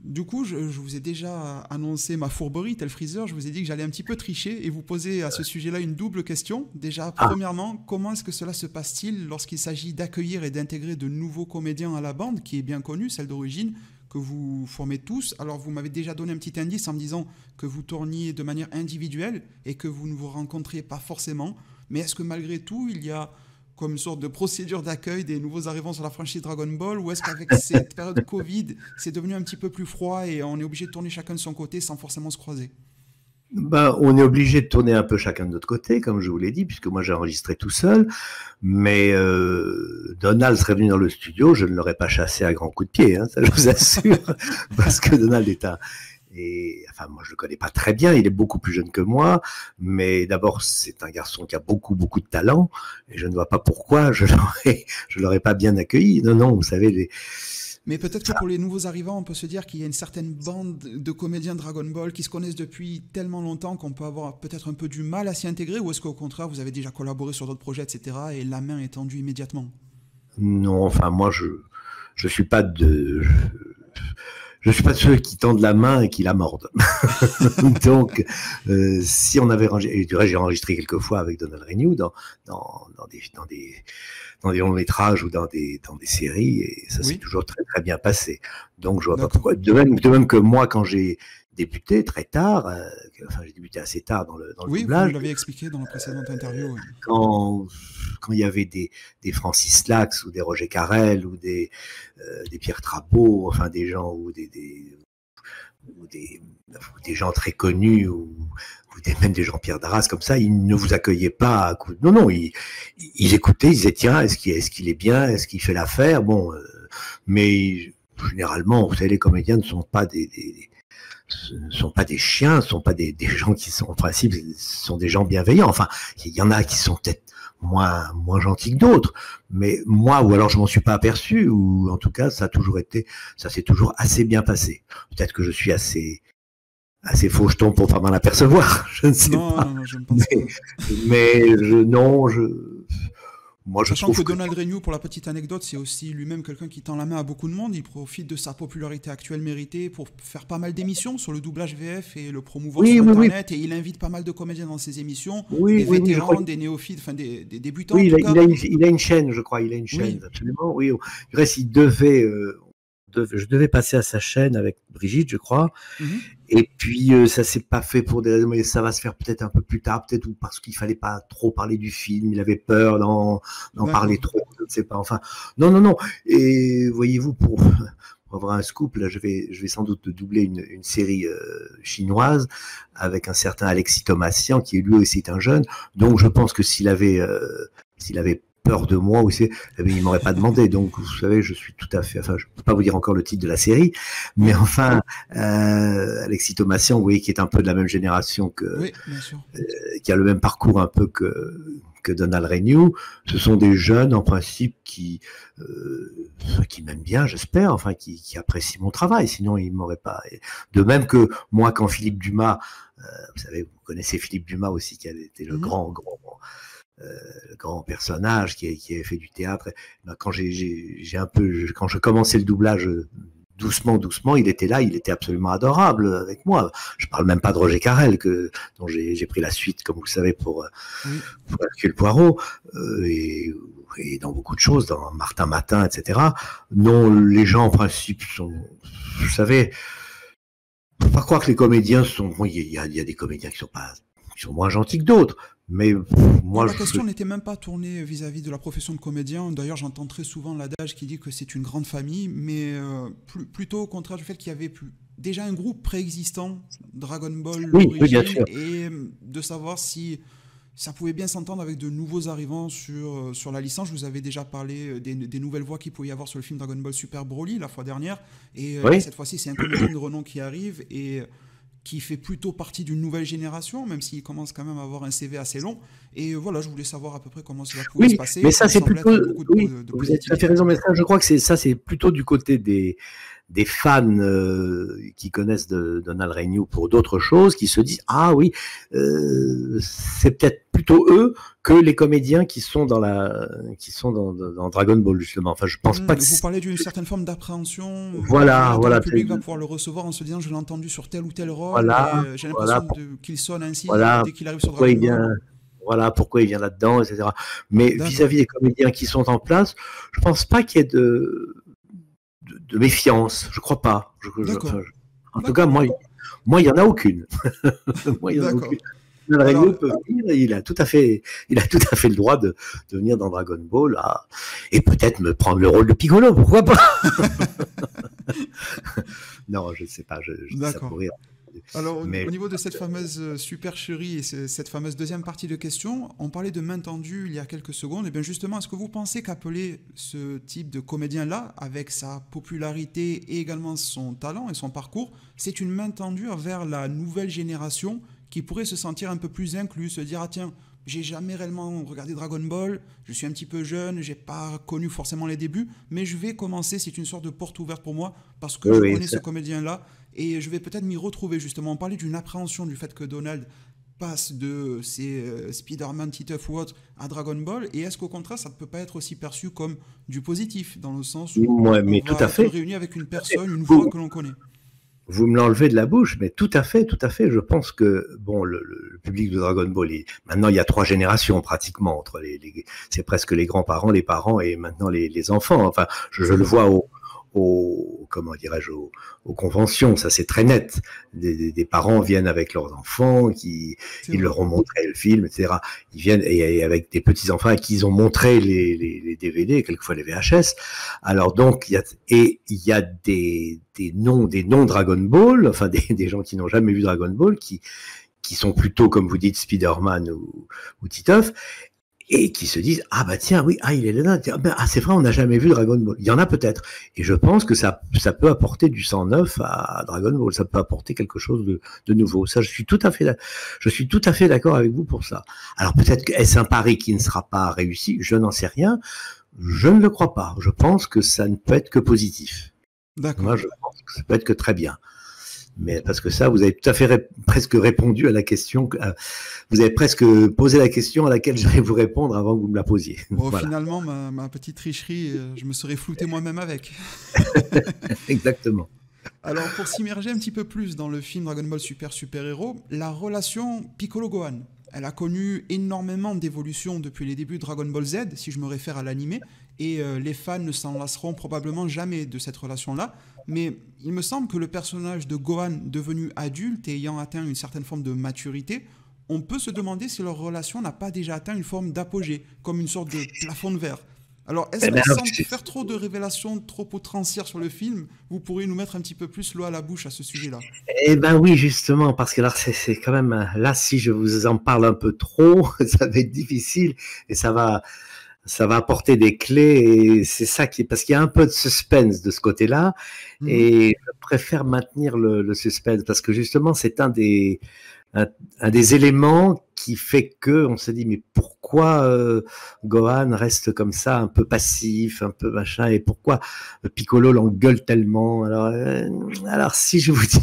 Du coup, je vous ai déjà annoncé ma fourberie, tel Freezer. Je vous ai dit que j'allais un petit peu tricher et vous poser à ce sujet-là une double question. Déjà, premièrement, comment est-ce que cela se passe-t-il lorsqu'il s'agit d'accueillir et d'intégrer de nouveaux comédiens à la bande, qui est bien connue, celle d'origine, que vous formez tous? Alors, vous m'avez déjà donné un petit indice en me disant que vous tourniez de manière individuelle et que vous ne vous rencontriez pas forcément. Mais est-ce que malgré tout, il y a comme une sorte de procédure d'accueil des nouveaux arrivants sur la franchise Dragon Ball, ou est-ce qu'avec cette période de Covid, c'est devenu un petit peu plus froid et on est obligé de tourner chacun de son côté sans forcément se croiser? On est obligé de tourner un peu chacun de notre côté, comme je vous l'ai dit, puisque moi j'ai enregistré tout seul, mais Donald serait venu dans le studio, je ne l'aurais pas chassé à grands coups de pied, ça je vous assure, parce que Donald enfin, moi je le connais pas très bien, il est beaucoup plus jeune que moi, mais d'abord c'est un garçon qui a beaucoup de talent, et je ne vois pas pourquoi je l'aurais pas bien accueilli. Non, vous savez, mais peut-être que pour les nouveaux arrivants, on peut se dire qu'il y a une certaine bande de comédiens Dragon Ball qui se connaissent depuis tellement longtemps qu'on peut avoir peut-être un peu du mal à s'y intégrer, ou est-ce qu'au contraire vous avez déjà collaboré sur d'autres projets, etc., et la main est tendue immédiatement? Non, enfin moi je suis pas de... Je suis pas de ceux qui tendent la main et qui la mordent. Donc, si on avait rangé, et du reste, j'ai enregistré quelques fois avec Donald Renew dans des longs métrages ou dans des séries, et ça s'est toujours très très bien passé. Donc, je vois pas pourquoi. De même que moi, quand j'ai débuté très tard, j'ai débuté assez tard dans le doublage. Oui, vous l'avez expliqué dans la précédente interview. Quand il y avait des Francis Lax ou des Roger Carrel ou des Pierre Trapeau, enfin des gens ou des gens très connus ou même des Jean-Pierre Darras comme ça, ils ne vous accueillaient pas à coup. Non, ils écoutaient, ils disaient tiens, est-ce qu'il est bien, est-ce qu'il fait l'affaire, mais généralement, vous savez, les comédiens ne sont pas des chiens, ne sont pas des gens qui sont, en principe, sont des gens bienveillants. Enfin, il y en a qui sont peut-être moins gentils que d'autres, mais moi, ou alors je m'en suis pas aperçu, ou en tout cas, ça s'est toujours assez bien passé. Peut-être que je suis assez faucheton pour pas m'en apercevoir, je ne sais pas. Non, je ne pense pas. Mais moi, je trouve que Donald Renew, pour la petite anecdote, c'est aussi lui-même quelqu'un qui tend la main à beaucoup de monde. Il profite de sa popularité actuelle méritée pour faire pas mal d'émissions sur le doublage VF et le promouvoir sur Internet. Et il invite pas mal de comédiens dans ses émissions, des vétérans, des néophytes, enfin des débutants. Oui, il a une chaîne, je crois. Il a une chaîne, absolument. Oui, du reste, je devais passer à sa chaîne avec Brigitte, je crois. Et puis, ça s'est pas fait pour des raisons, mais ça va se faire peut-être un peu plus tard, peut-être ou parce qu'il fallait pas trop parler du film. Il avait peur d'en parler trop ne sais pas. Enfin, non. Et voyez-vous, pour avoir un scoop, là, je vais sans doute doubler une série chinoise avec un certain Alexis Thomasian, qui lui aussi est un jeune. Donc, je pense que s'il avait peur de moi aussi, il m'aurait pas demandé. Donc, vous savez, je suis tout à fait. Enfin, je peux pas vous dire encore le titre de la série, mais enfin, Alexis Thomasian, vous voyez, qui est un peu de la même génération oui, bien sûr. Qui a le même parcours un peu que Donald Renew. Ce sont des jeunes, en principe, qui m'aiment bien, j'espère, enfin, qui apprécient mon travail. Sinon, ils m'auraient pas. De même que moi, quand Philippe Dumas, vous savez, vous connaissez Philippe Dumas aussi, qui a été le grand personnage qui a fait du théâtre. Ben, quand quand je commençais le doublage doucement, il était là, il était absolument adorable avec moi. Je parle même pas de Roger Carrel, dont j'ai pris la suite, comme vous le savez, pour Hercule Poirot, et dans beaucoup de choses, dans Martin Matin, etc. Non, les gens, en principe, sont, vous savez, faut pas croire que les comédiens sont, bon, il y a des comédiens qui sont moins gentils que d'autres. Mais moi, la question n'était même pas tournée vis-à-vis de la profession de comédien. D'ailleurs, j'entends très souvent l'adage qui dit que c'est une grande famille, mais plutôt au contraire du fait qu'il y avait déjà un groupe préexistant, Dragon Ball, oui, bien sûr. Et de savoir si ça pouvait bien s'entendre avec de nouveaux arrivants sur la licence. Je vous avais déjà parlé des nouvelles voix qu'il pouvait y avoir sur le film Dragon Ball Super Broly la fois dernière, et cette fois-ci, c'est un comédien de renom qui arrive et qui fait plutôt partie d'une nouvelle génération, même s'il commence quand même à avoir un CV assez long. Et voilà, je voulais savoir à peu près comment cela pouvait se passer. Mais ça, c'est plutôt... vous avez tout à fait raison, mais ça, je crois que c'est plutôt du côté des fans qui connaissent Donald Renew pour d'autres choses, qui se disent « Ah oui, c'est peut-être plutôt eux que les comédiens qui sont dans Dragon Ball, justement. » Enfin, je pense pas que... Vous parlez d'une certaine forme d'appréhension. Voilà. Le public va pouvoir le recevoir en se disant « Je l'ai entendu sur tel ou tel rôle, et j'ai l'impression qu'il sonne ainsi dès qu'il arrive sur Dragon Ball. » Voilà pourquoi il vient là-dedans, etc. Mais vis-à-vis des comédiens qui sont en place, je pense pas qu'il y ait de méfiance, je crois pas. En tout cas, moi, il y en a aucune. Moi, il y en a aucune. Renew peut venir, il a tout à fait le droit de venir dans Dragon Ball et peut-être me prendre le rôle de Piccolo, pourquoi pas. Non, je ne sais pas, je dis ça pour rire. Alors, au niveau de cette fameuse supercherie et cette fameuse deuxième partie de questions, on parlait de main tendue il y a quelques secondes. Et bien justement, est-ce que vous pensez qu'appeler ce type de comédien-là, avec sa popularité et également son talent et son parcours, c'est une main tendue vers la nouvelle génération qui pourrait se sentir un peu plus inclus, se dire « Ah tiens, j'ai jamais réellement regardé Dragon Ball, je suis un petit peu jeune, j'ai pas connu forcément les débuts, mais je vais commencer, c'est une sorte de porte ouverte pour moi, parce que je connais ce comédien-là, et je vais peut-être m'y retrouver justement. » On parlait d'une appréhension du fait que Donald passe de ses Spider-Man, Titeuf ou autre à Dragon Ball, et est-ce qu'au contraire, ça ne peut pas être aussi perçu comme du positif, dans le sens où on va être réuni avec une personne, une voix que l'on connaît? Vous me l'enlevez de la bouche, mais tout à fait. Je pense que bon, le public de Dragon Ball, maintenant il y a 3 générations pratiquement entre c'est presque les grands-parents, les parents et maintenant les enfants. Enfin, je le vois comment dirais-je, aux conventions, ça c'est très net. Des parents viennent avec leurs enfants, ils leur ont montré le film, etc. Ils viennent et avec des petits enfants à qui ils ont montré les DVD, quelquefois les VHS. Alors donc il y a des noms Dragon Ball, enfin des gens qui n'ont jamais vu Dragon Ball, qui sont plutôt, comme vous dites, Spider-Man ou Titeuf, et qui se disent « Ah bah tiens, oui, il est là, c'est vrai, on n'a jamais vu Dragon Ball. » Il y en a peut-être. Et je pense que ça peut apporter du sang neuf à Dragon Ball, ça peut apporter quelque chose de nouveau. Ça, je suis tout à fait d'accord avec vous pour ça. Alors peut-être que est-ce un pari qui ne sera pas réussi? Je n'en sais rien. Je ne le crois pas. Je pense que ça ne peut être que positif. D'accord. Moi, je pense que ça peut être que très bien. Mais parce que ça, vous avez tout à fait presque répondu à la question. Vous avez presque posé la question à laquelle je vais vous répondre avant que vous me la posiez. Bon, voilà. Finalement, ma petite tricherie, je me serais flouté moi-même avec. Exactement. Alors, pour s'immerger un petit peu plus dans le film Dragon Ball Super Héros, la relation Piccolo-Gohan, elle a connu énormément d'évolutions depuis les débuts de Dragon Ball Z, si je me réfère à l'animé, et les fans ne s'en lasseront probablement jamais de cette relation-là. Mais il me semble que le personnage de Gohan devenu adulte et ayant atteint une certaine forme de maturité, on peut se demander si leur relation n'a pas déjà atteint une forme d'apogée, comme une sorte de plafond de verre. Alors, est-ce que sans faire trop de révélations trop outrancières sur le film, vous pourriez nous mettre un petit peu plus l'eau à la bouche à ce sujet-là? Eh ben oui, justement, parce que là, c'est quand même, là, si je vous en parle un peu trop, ça va être difficile et ça va apporter des clés et c'est ça parce qu'il y a un peu de suspense de ce côté-là et je préfère maintenir le suspense parce que justement, c'est un des éléments qui fait que on se dit mais pourquoi Gohan reste comme ça un peu passif, un peu machin et pourquoi Piccolo l'engueule tellement alors si je vous dis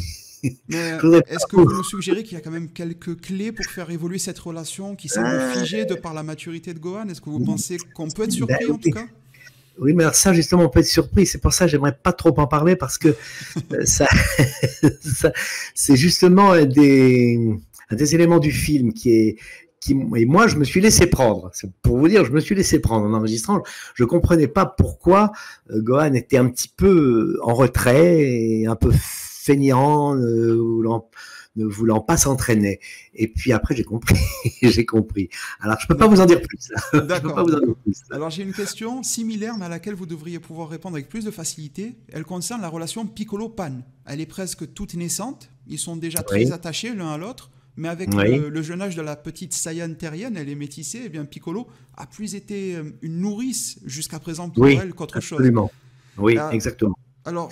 est-ce que vous nous suggérez qu'il y a quand même quelques clés pour faire évoluer cette relation qui semble figée de par la maturité de Gohan? Est-ce que vous pensez qu'on peut être surpris en tout cas? Oui, mais alors ça, justement, on peut être surpris. C'est pour ça que j'aimerais pas trop en parler parce que c'est justement un des éléments du film et moi, je me suis laissé prendre. C'est pour vous dire, je me suis laissé prendre en enregistrant. Je comprenais pas pourquoi Gohan était un petit peu en retrait et un peu feignant, ne voulant pas s'entraîner. Et puis après, j'ai compris. j'ai compris. Alors, je peux pas vous en dire plus. D'accord. Alors, j'ai une question similaire, mais à laquelle vous devriez pouvoir répondre avec plus de facilité. Elle concerne la relation Piccolo-Pan. Elle est presque toute naissante. Ils sont déjà très attachés l'un à l'autre. Mais avec le jeune âge de la petite Saiyan terrienne, elle est métissée, et bien Piccolo a plus été une nourrice jusqu'à présent pour elle qu'autre chose. Absolument. Oui, exactement. Alors,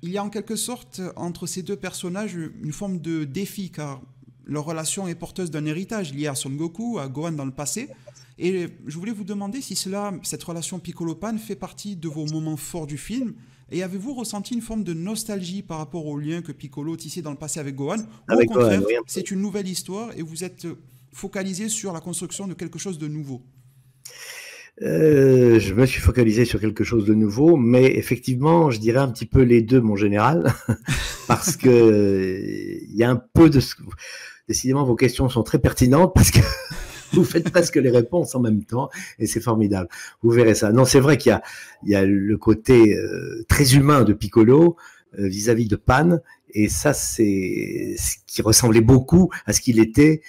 il y a en quelque sorte entre ces deux personnages une forme de défi, car leur relation est porteuse d'un héritage lié à Son Goku, à Gohan dans le passé. Et je voulais vous demander si cette relation Piccolo-Pan fait partie de vos moments forts du film. Et avez-vous ressenti une forme de nostalgie par rapport au lien que Piccolo tissait dans le passé avec Gohan? Ou au contraire, c'est une nouvelle histoire et vous êtes focalisé sur la construction de quelque chose de nouveau? Je me suis focalisé sur quelque chose de nouveau, mais effectivement, je dirais un petit peu les deux, mon général, parce que il y a un peu de... Décidément, vos questions sont très pertinentes parce que vous faites presque les réponses en même temps et c'est formidable. Vous verrez ça. Non, c'est vrai qu'il y a le côté très humain de Piccolo vis-à-vis de Pan et ça, c'est ce qui ressemblait beaucoup à ce qu'il était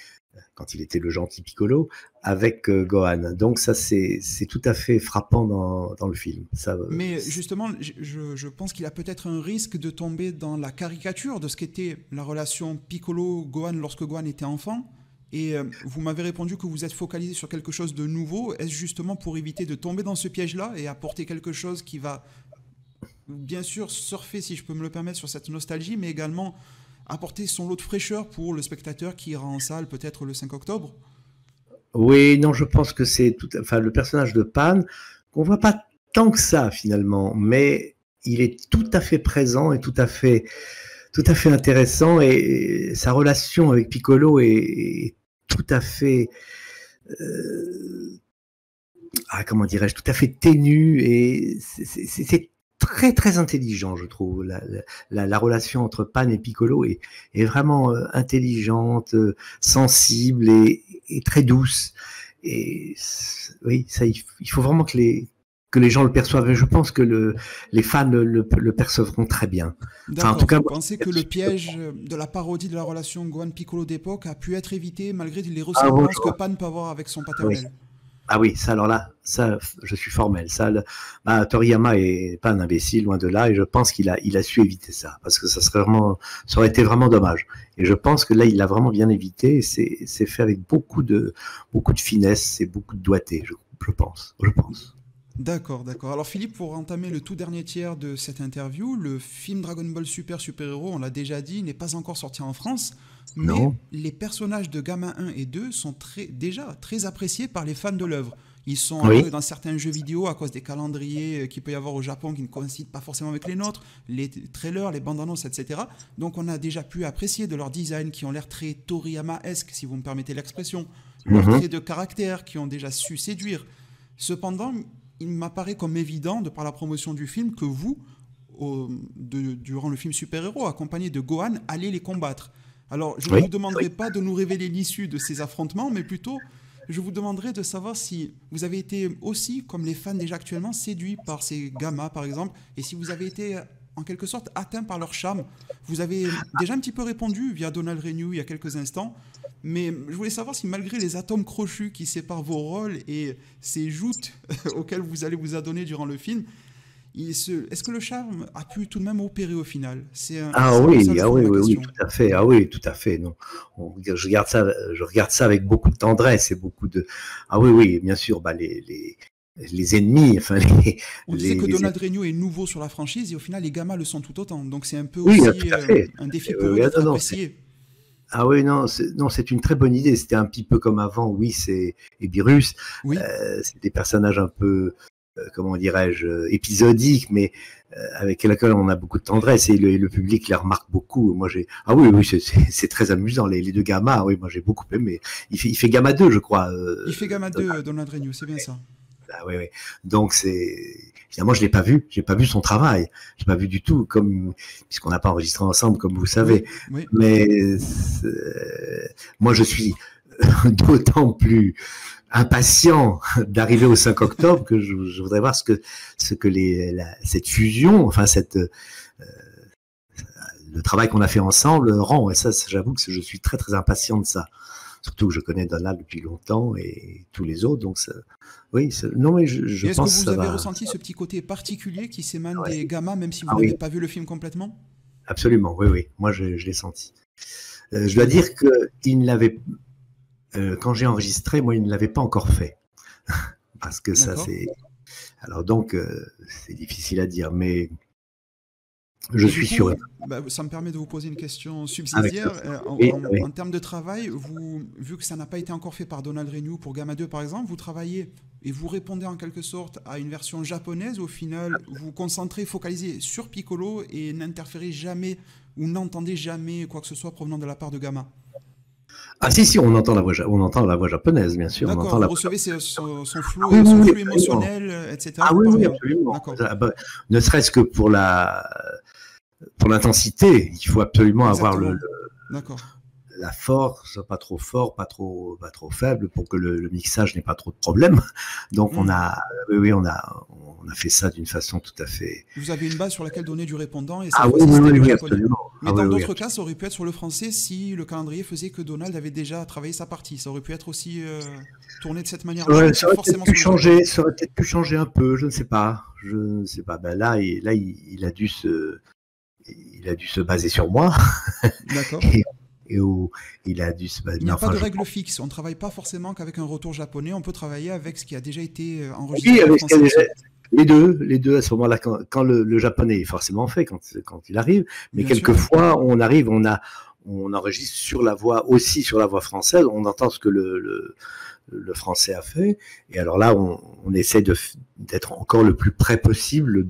quand il était le gentil Piccolo, avec Gohan. Donc ça, c'est tout à fait frappant dans le film. Ça, mais justement, je pense qu'il y a peut-être un risque de tomber dans la caricature de ce qu'était la relation Piccolo-Gohan lorsque Gohan était enfant. Et vous m'avez répondu que vous êtes focalisé sur quelque chose de nouveau. Est-ce justement pour éviter de tomber dans ce piège-là et apporter quelque chose qui va, bien sûr, surfer, si je peux me le permettre, sur cette nostalgie, mais également apporter son lot de fraîcheur pour le spectateur qui ira en salle peut-être le 5 octobre? Oui, non, je pense que c'est le personnage de Pan, qu'on voit pas tant que ça finalement, mais il est tout à fait présent et tout à fait intéressant et sa relation avec Piccolo est tout à fait comment dirais-je, tout à fait ténue et c'est très très intelligent, je trouve. La relation entre Pan et Piccolo est vraiment intelligente, sensible et très douce. Et oui, ça, il faut vraiment que les gens le perçoivent. Et je pense que les fans le percevront très bien. Enfin, en tout cas, vous pensez que le piège de la parodie de la relation Gohan-Piccolo d'époque a pu être évité malgré les ressemblances que Pan peut avoir avec son paternel? Oui. Ah oui, ça alors là, ça, je suis formel. Ça, Toriyama est pas un imbécile, loin de là, et je pense qu'il a su éviter ça, parce que ça aurait été vraiment dommage. Et je pense que là, il l'a vraiment bien évité, et c'est fait avec beaucoup de finesse et beaucoup de doigté, je pense. D'accord. Alors Philippe, pour entamer le tout dernier tiers de cette interview, le film Dragon Ball Super Héros, on l'a déjà dit, n'est pas encore sorti en France, mais les personnages de Gamma 1 et 2 sont déjà très appréciés par les fans de l'œuvre. Ils sont apparus dans certains jeux vidéo à cause des calendriers qu'il peut y avoir au Japon qui ne coïncident pas forcément avec les nôtres, les trailers, les bandes annonces, etc. Donc on a déjà pu apprécier de leur design qui ont l'air très Toriyama-esque, si vous me permettez l'expression, leurs traits de caractère qui ont déjà su séduire. Cependant, il m'apparaît comme évident, de par la promotion du film, que vous, durant le film Super-Héros, accompagné de Gohan, allez les combattre. Alors, je ne vous demanderai pas de nous révéler l'issue de ces affrontements, mais plutôt, je vous demanderai de savoir si vous avez été aussi, comme les fans déjà actuellement, séduits par ces gammas, par exemple, et si vous avez été, en quelque sorte, atteint par leur charme. Vous avez déjà un petit peu répondu via Donald Renew il y a quelques instants, Mais je voulais savoir si malgré les atomes crochus qui séparent vos rôles et ces joutes auxquelles vous allez vous adonner durant le film, est-ce que le charme a pu tout de même opérer au final? Oui, tout à fait. Ah oui, tout à fait. Non, je regarde ça avec beaucoup de tendresse et beaucoup de. Ah oui, oui, bien sûr. Bah les ennemis, enfin on disait que Donald Renew est nouveau sur la franchise et au final les gamins le sont tout autant. Donc c'est un peu oui, aussi un défi pour eux d'être appréciés. Ah oui, non, c'est une très bonne idée. C'était un petit peu comme avant, et Beerus. Oui. C'est des personnages un peu, comment dirais-je, épisodiques, mais avec lesquels on a beaucoup de tendresse et le public les remarque beaucoup. Moi, oui, c'est très amusant. Les deux gamins, oui, moi j'ai beaucoup aimé. Il fait Gamma 2, je crois. Il fait Gamma 2, Donald Renew, c'est bien ça. Ah oui, oui. Donc finalement je l'ai pas vu son travail, j'ai pas vu du tout, puisqu'on n'a pas enregistré ensemble, comme vous savez. Oui. Mais moi je suis d'autant plus impatient d'arriver au 5 octobre que je voudrais voir ce que cette fusion, enfin le travail qu'on a fait ensemble rend. Et ça, j'avoue que je suis très très impatient de ça. Surtout que je connais Donald depuis longtemps et tous les autres, donc oui. Non, mais je pense. Est-ce que vous avez ressenti ce petit côté particulier qui s'émane des gamins, même si vous n'avez pas vu le film complètement? Absolument, oui, oui. Moi, je l'ai senti. Je dois dire que quand j'ai enregistré, moi, il ne l'avait pas encore fait, parce que ça, c'est. Alors donc, c'est difficile à dire, mais. Je suis sûr. Ça me permet de vous poser une question subsidiaire. En termes de travail, vu que ça n'a pas été encore fait par Donald Renew pour Gamma 2 par exemple, vous travaillez et vous répondez en quelque sorte à une version japonaise. Au final, vous concentrez, focalisez sur Piccolo et n'interférez jamais ou n'entendez jamais quoi que ce soit provenant de la part de Gamma. Ah si, on entend la voix japonaise, bien sûr. D'accord, vous recevez son flou émotionnel, etc. Ah oui, absolument. Ne serait-ce que pour l'intensité, il faut absolument avoir la force, pas trop fort, pas trop faible, pour que le mixage n'ait pas trop de problèmes. Donc on a fait ça d'une façon tout à fait. Vous avez une base sur laquelle donner du répondant et ça oui, absolument. Mais dans d'autres cas, ça aurait pu être sur le français si le calendrier faisait que Donald avait déjà travaillé sa partie. Ça aurait pu être aussi tourné de cette manière. Ça aurait peut-être pu changer un peu. Je ne sais pas. Ben là, il a dû se baser sur moi. D'accord. Et où il a dû se baser. Il n'y a pas de règle fixe. On ne travaille pas forcément qu'avec un retour japonais. On peut travailler avec ce qui a déjà été enregistré. Oui, avec les deux à ce moment-là, quand le japonais est forcément fait, quand il arrive. Mais bien quelquefois, on arrive, on enregistre sur la voix française. On entend ce que le français a fait. Et alors là, on essaie d'être encore le plus près possible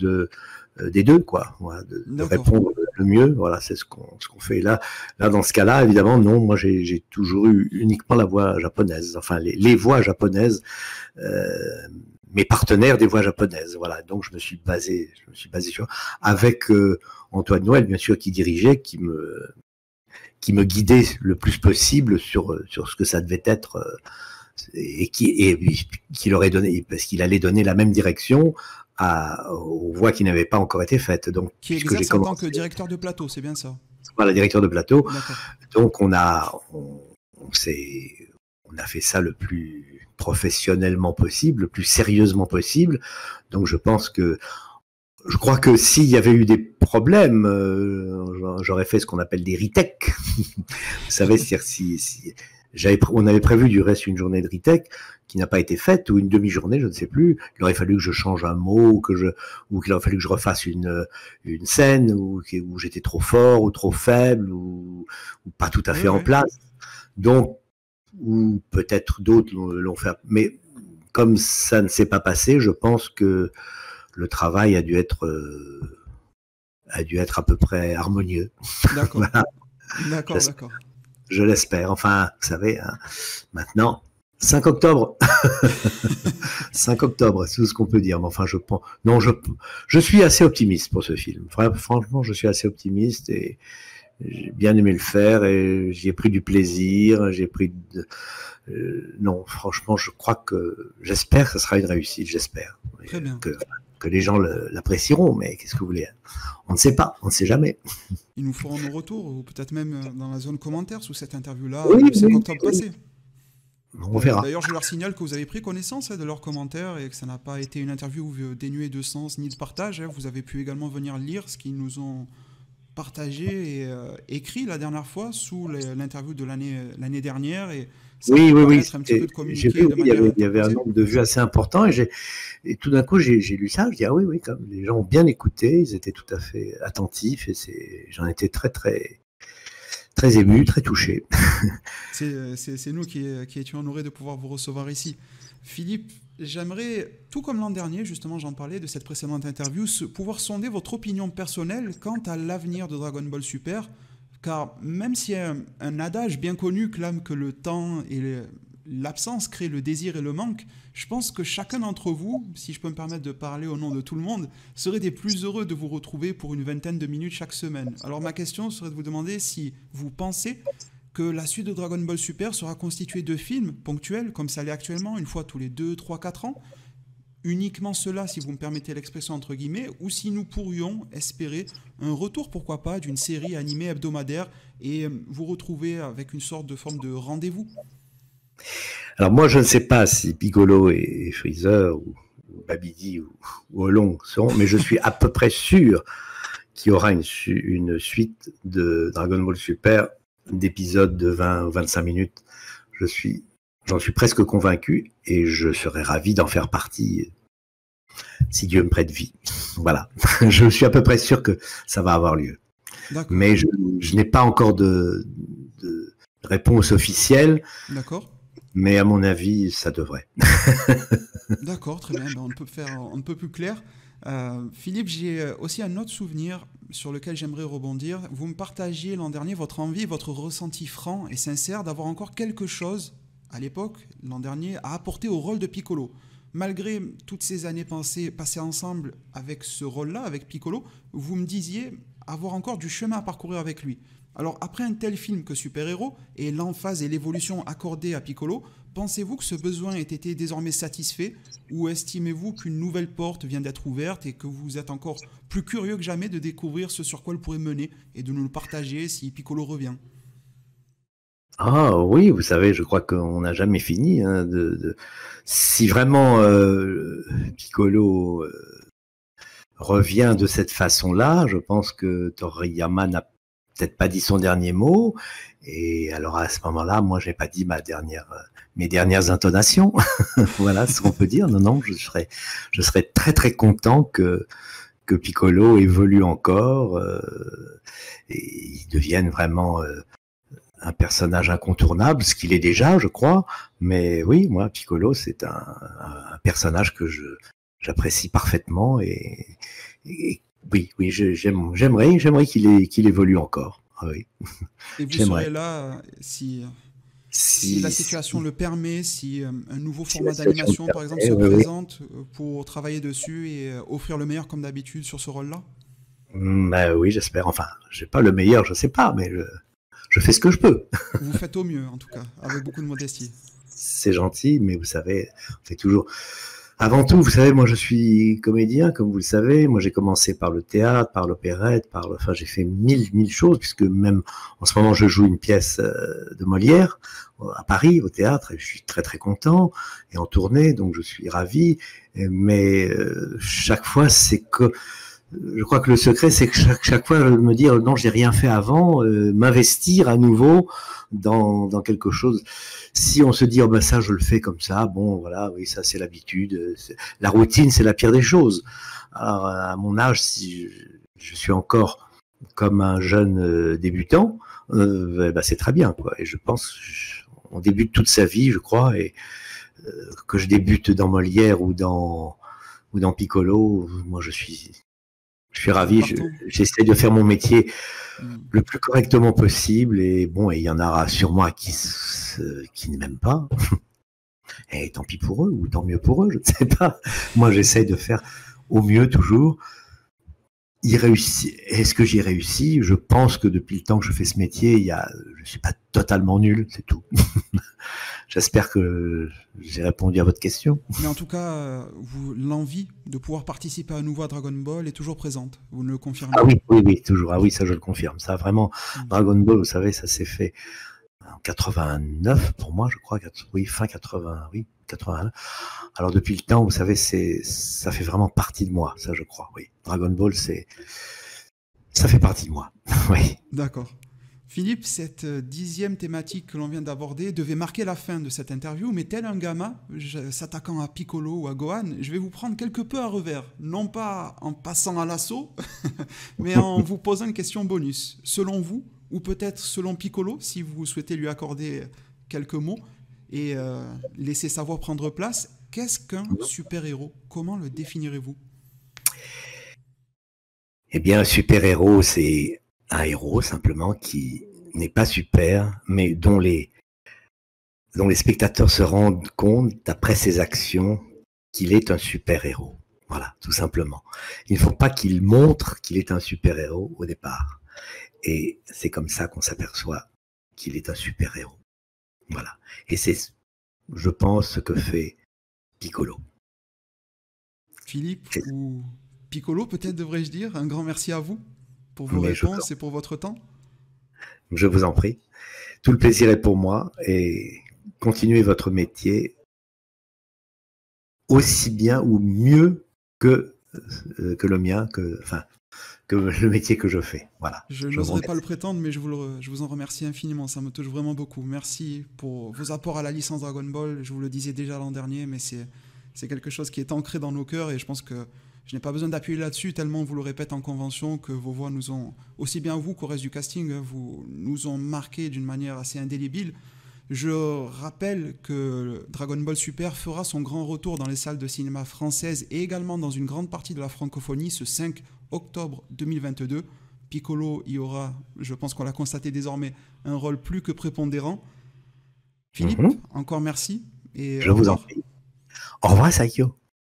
des deux, quoi. Voilà, de répondre le mieux. Voilà, c'est ce qu'on fait. Là, dans ce cas-là, évidemment, non. Moi, j'ai toujours eu uniquement la voix japonaise. Enfin, les voix japonaises. Mes partenaires des voix japonaises. Voilà. Donc, je me suis basé sur, avec Antoine Noël, bien sûr, qui dirigeait, qui me guidait le plus possible sur ce que ça devait être, et qui leur donné, parce qu'il allait donner la même direction aux voix qui n'avaient pas encore été faites. Donc, qui exerce en tant que directeur de plateau, c'est bien ça? Voilà, directeur de plateau. Donc, on a fait ça le plus professionnellement possible, le plus sérieusement possible. Donc, je crois que s'il y avait eu des problèmes, j'aurais fait ce qu'on appelle des retakes. Vous savez, c'est-à-dire on avait prévu du reste une journée de retake qui n'a pas été faite, ou une demi-journée, je ne sais plus. Il aurait fallu que je change un mot, ou qu'il aurait fallu que je refasse une scène, ou j'étais trop fort, ou trop faible, ou pas tout à fait en place. Donc, ou peut-être d'autres l'ont fait. Mais comme ça ne s'est pas passé, je pense que le travail a dû être à peu près harmonieux. D'accord. Voilà. D'accord. Je l'espère. Enfin, vous savez, maintenant, 5 octobre. 5 octobre, c'est tout ce qu'on peut dire. Mais enfin, je suis assez optimiste pour ce film. Franchement, je suis assez optimiste et j'ai bien aimé le faire et j'y ai pris du plaisir. Non, franchement, j'espère que ce sera une réussite. J'espère Très bien. Que que les gens l'apprécieront, mais qu'est-ce que vous voulez? On ne sait pas, on ne sait jamais. Ils nous feront nos retours, ou peut-être même dans la zone commentaire sous cette interview-là, oui, le 5 octobre passé. On verra. D'ailleurs, je leur signale que vous avez pris connaissance de leurs commentaires et que ça n'a pas été une interview dénuée de sens ni de partage. Vous avez pu également venir lire ce qu'ils nous ont partagé et écrit la dernière fois sous l'interview de l'année dernière. Et oui. Un petit peu de communiquer vu, de il y avait un nombre de vues assez important et tout d'un coup j'ai lu ça, je dis ah oui, comme les gens ont bien écouté, ils étaient tout à fait attentifs et j'en étais très ému, très touché. C'est nous qui étions honorés de pouvoir vous recevoir ici. Philippe, j'aimerais, tout comme l'an dernier, justement j'en parlais de cette précédente interview, pouvoir sonder votre opinion personnelle quant à l'avenir de Dragon Ball Super, car même si un adage bien connu clame que le temps et l'absence créent le désir et le manque, je pense que chacun d'entre vous, si je peux me permettre de parler au nom de tout le monde, serait des plus heureux de vous retrouver pour une vingtaine de minutes chaque semaine. Alors ma question serait de vous demander si vous pensez que la suite de Dragon Ball Super sera constituée de films ponctuels, comme ça l'est actuellement, une fois tous les 2, 3, 4 ans, uniquement cela, si vous me permettez l'expression entre guillemets, ou si nous pourrions espérer un retour, pourquoi pas, d'une série animée hebdomadaire et vous retrouver avec une sorte de forme de rendez-vous. Alors moi, je ne sais pas si Piccolo et Freezer ou Babidi ou Olong seront, mais je suis à peu près sûr qu'il y aura une suite de Dragon Ball Super d'épisodes de 20 ou 25 minutes. J'en suis presque convaincu et je serais ravi d'en faire partie si Dieu me prête vie. Voilà. Je suis à peu près sûr que ça va avoir lieu. Mais je n'ai pas encore de réponse officielle. D'accord. Mais à mon avis, ça devrait. D'accord, très bien. On ne peut plus clair. Philippe, j'ai aussi un autre souvenir sur lequel j'aimerais rebondir. Vous me partagiez l'an dernier votre envie, votre ressenti franc et sincère d'avoir encore quelque chose, à l'époque, l'an dernier, à apporter au rôle de Piccolo. Malgré toutes ces années passées ensemble avec ce rôle-là, avec Piccolo, vous me disiez avoir encore du chemin à parcourir avec lui. Alors, après un tel film que Super Héros et l'emphase et l'évolution accordée à Piccolo, pensez-vous que ce besoin ait été désormais satisfait ou estimez-vous qu'une nouvelle porte vient d'être ouverte et que vous êtes encore plus curieux que jamais de découvrir ce sur quoi elle pourrait mener et de nous le partager si Piccolo revient? Ah oui, vous savez, je crois qu'on n'a jamais fini. Si vraiment Piccolo revient de cette façon-là, je pense que Toriyama n'a peut-être pas dit son dernier mot, et alors à ce moment-là, moi j'ai pas dit mes dernières intonations. Voilà ce qu'on peut dire. Non, je serais très très content que Piccolo évolue encore et il devienne vraiment un personnage incontournable, ce qu'il est déjà, je crois. Mais oui, moi Piccolo, c'est un personnage que j'apprécie parfaitement et oui, j'aimerais qu'il évolue encore. Ah oui. Et vous serez là si la situation le permet, si un nouveau format d'animation, par exemple, se présente pour travailler dessus et offrir le meilleur comme d'habitude sur ce rôle-là? Oui, j'espère. Enfin, je n'ai pas le meilleur, je ne sais pas, mais je fais ce que je peux. Vous faites au mieux, en tout cas, avec beaucoup de modestie. C'est gentil, mais vous savez, on fait toujours... Avant tout, vous savez, moi je suis comédien, comme vous le savez. Moi j'ai commencé par le théâtre, par l'opérette, enfin j'ai fait mille choses, puisque même en ce moment je joue une pièce de Molière à Paris, au théâtre, et je suis très très content, et en tournée, donc je suis ravi. Mais chaque fois, je crois que le secret, c'est que chaque fois me dire non, j'ai rien fait avant, m'investir à nouveau dans quelque chose. Si on se dit oh ben ça je le fais comme ça, bon voilà, oui ça c'est l'habitude, la routine c'est la pire des choses. Alors à mon âge, si je suis encore comme un jeune débutant, ben c'est très bien quoi. Et je pense on débute toute sa vie, je crois, et que je débute dans Molière ou dans Piccolo, moi je suis ravi, j'essaie de faire mon métier le plus correctement possible, et bon, il y en aura sûrement qui ne m'aiment pas, et tant pis pour eux, ou tant mieux pour eux, je ne sais pas. Moi, j'essaie de faire au mieux toujours. Est-ce que j'y réussis? Je pense que depuis le temps que je fais ce métier, je ne suis pas totalement nul, c'est tout. j'espère que j'ai répondu à votre question. Mais en tout cas, l'envie de pouvoir participer à nouveau à Dragon Ball est toujours présente. Vous ne le confirmez? Ah oui, toujours. Ah oui, ça je le confirme. Ça vraiment, Dragon Ball, vous savez, ça s'est fait en 89 pour moi, je crois. Oui, fin 80, oui, 81. Alors depuis le temps, vous savez, ça fait vraiment partie de moi, ça je crois. Oui, Dragon Ball, ça fait partie de moi. Oui. D'accord. Philippe, cette 10e thématique que l'on vient d'aborder devait marquer la fin de cette interview, mais tel un gamin s'attaquant à Piccolo ou à Gohan, je vais vous prendre quelque peu à revers. Non pas en passant à l'assaut, mais en vous posant une question bonus. Selon vous, ou peut-être selon Piccolo, si vous souhaitez lui accorder quelques mots et laisser sa voix prendre place, qu'est-ce qu'un super-héros? Comment le définirez-vous? Eh bien, un super-héros, c'est un héros simplement qui n'est pas super, mais dont les spectateurs se rendent compte, d'après ses actions, qu'il est un super-héros. Voilà, tout simplement. Il ne faut pas qu'il montre qu'il est un super-héros au départ. Et c'est comme ça qu'on s'aperçoit qu'il est un super-héros. Voilà. Et c'est, je pense, ce que fait Piccolo. Philippe ou Piccolo, peut-être devrais-je dire, un grand merci à vous pour vos réponses et pour votre temps. Je vous en prie. Tout le plaisir est pour moi et continuez votre métier aussi bien ou mieux que le mien, que le métier que je fais. Voilà. Je n'oserais pas le prétendre, mais je vous en remercie infiniment. Ça me touche vraiment beaucoup. Merci pour vos apports à la licence Dragon Ball. Je vous le disais déjà l'an dernier, mais c'est quelque chose qui est ancré dans nos cœurs et je pense que je n'ai pas besoin d'appuyer là-dessus tellement on vous le répète en convention que vos voix nous ont, aussi bien vous qu'au reste du casting, vous nous ont marqué d'une manière assez indélébile. Je rappelle que Dragon Ball Super fera son grand retour dans les salles de cinéma françaises et également dans une grande partie de la francophonie ce 5 octobre 2022. Piccolo y aura, je pense qu'on l'a constaté désormais, un rôle plus que prépondérant. Philippe, encore merci. Et je vous en prie. Au revoir, Saikyo.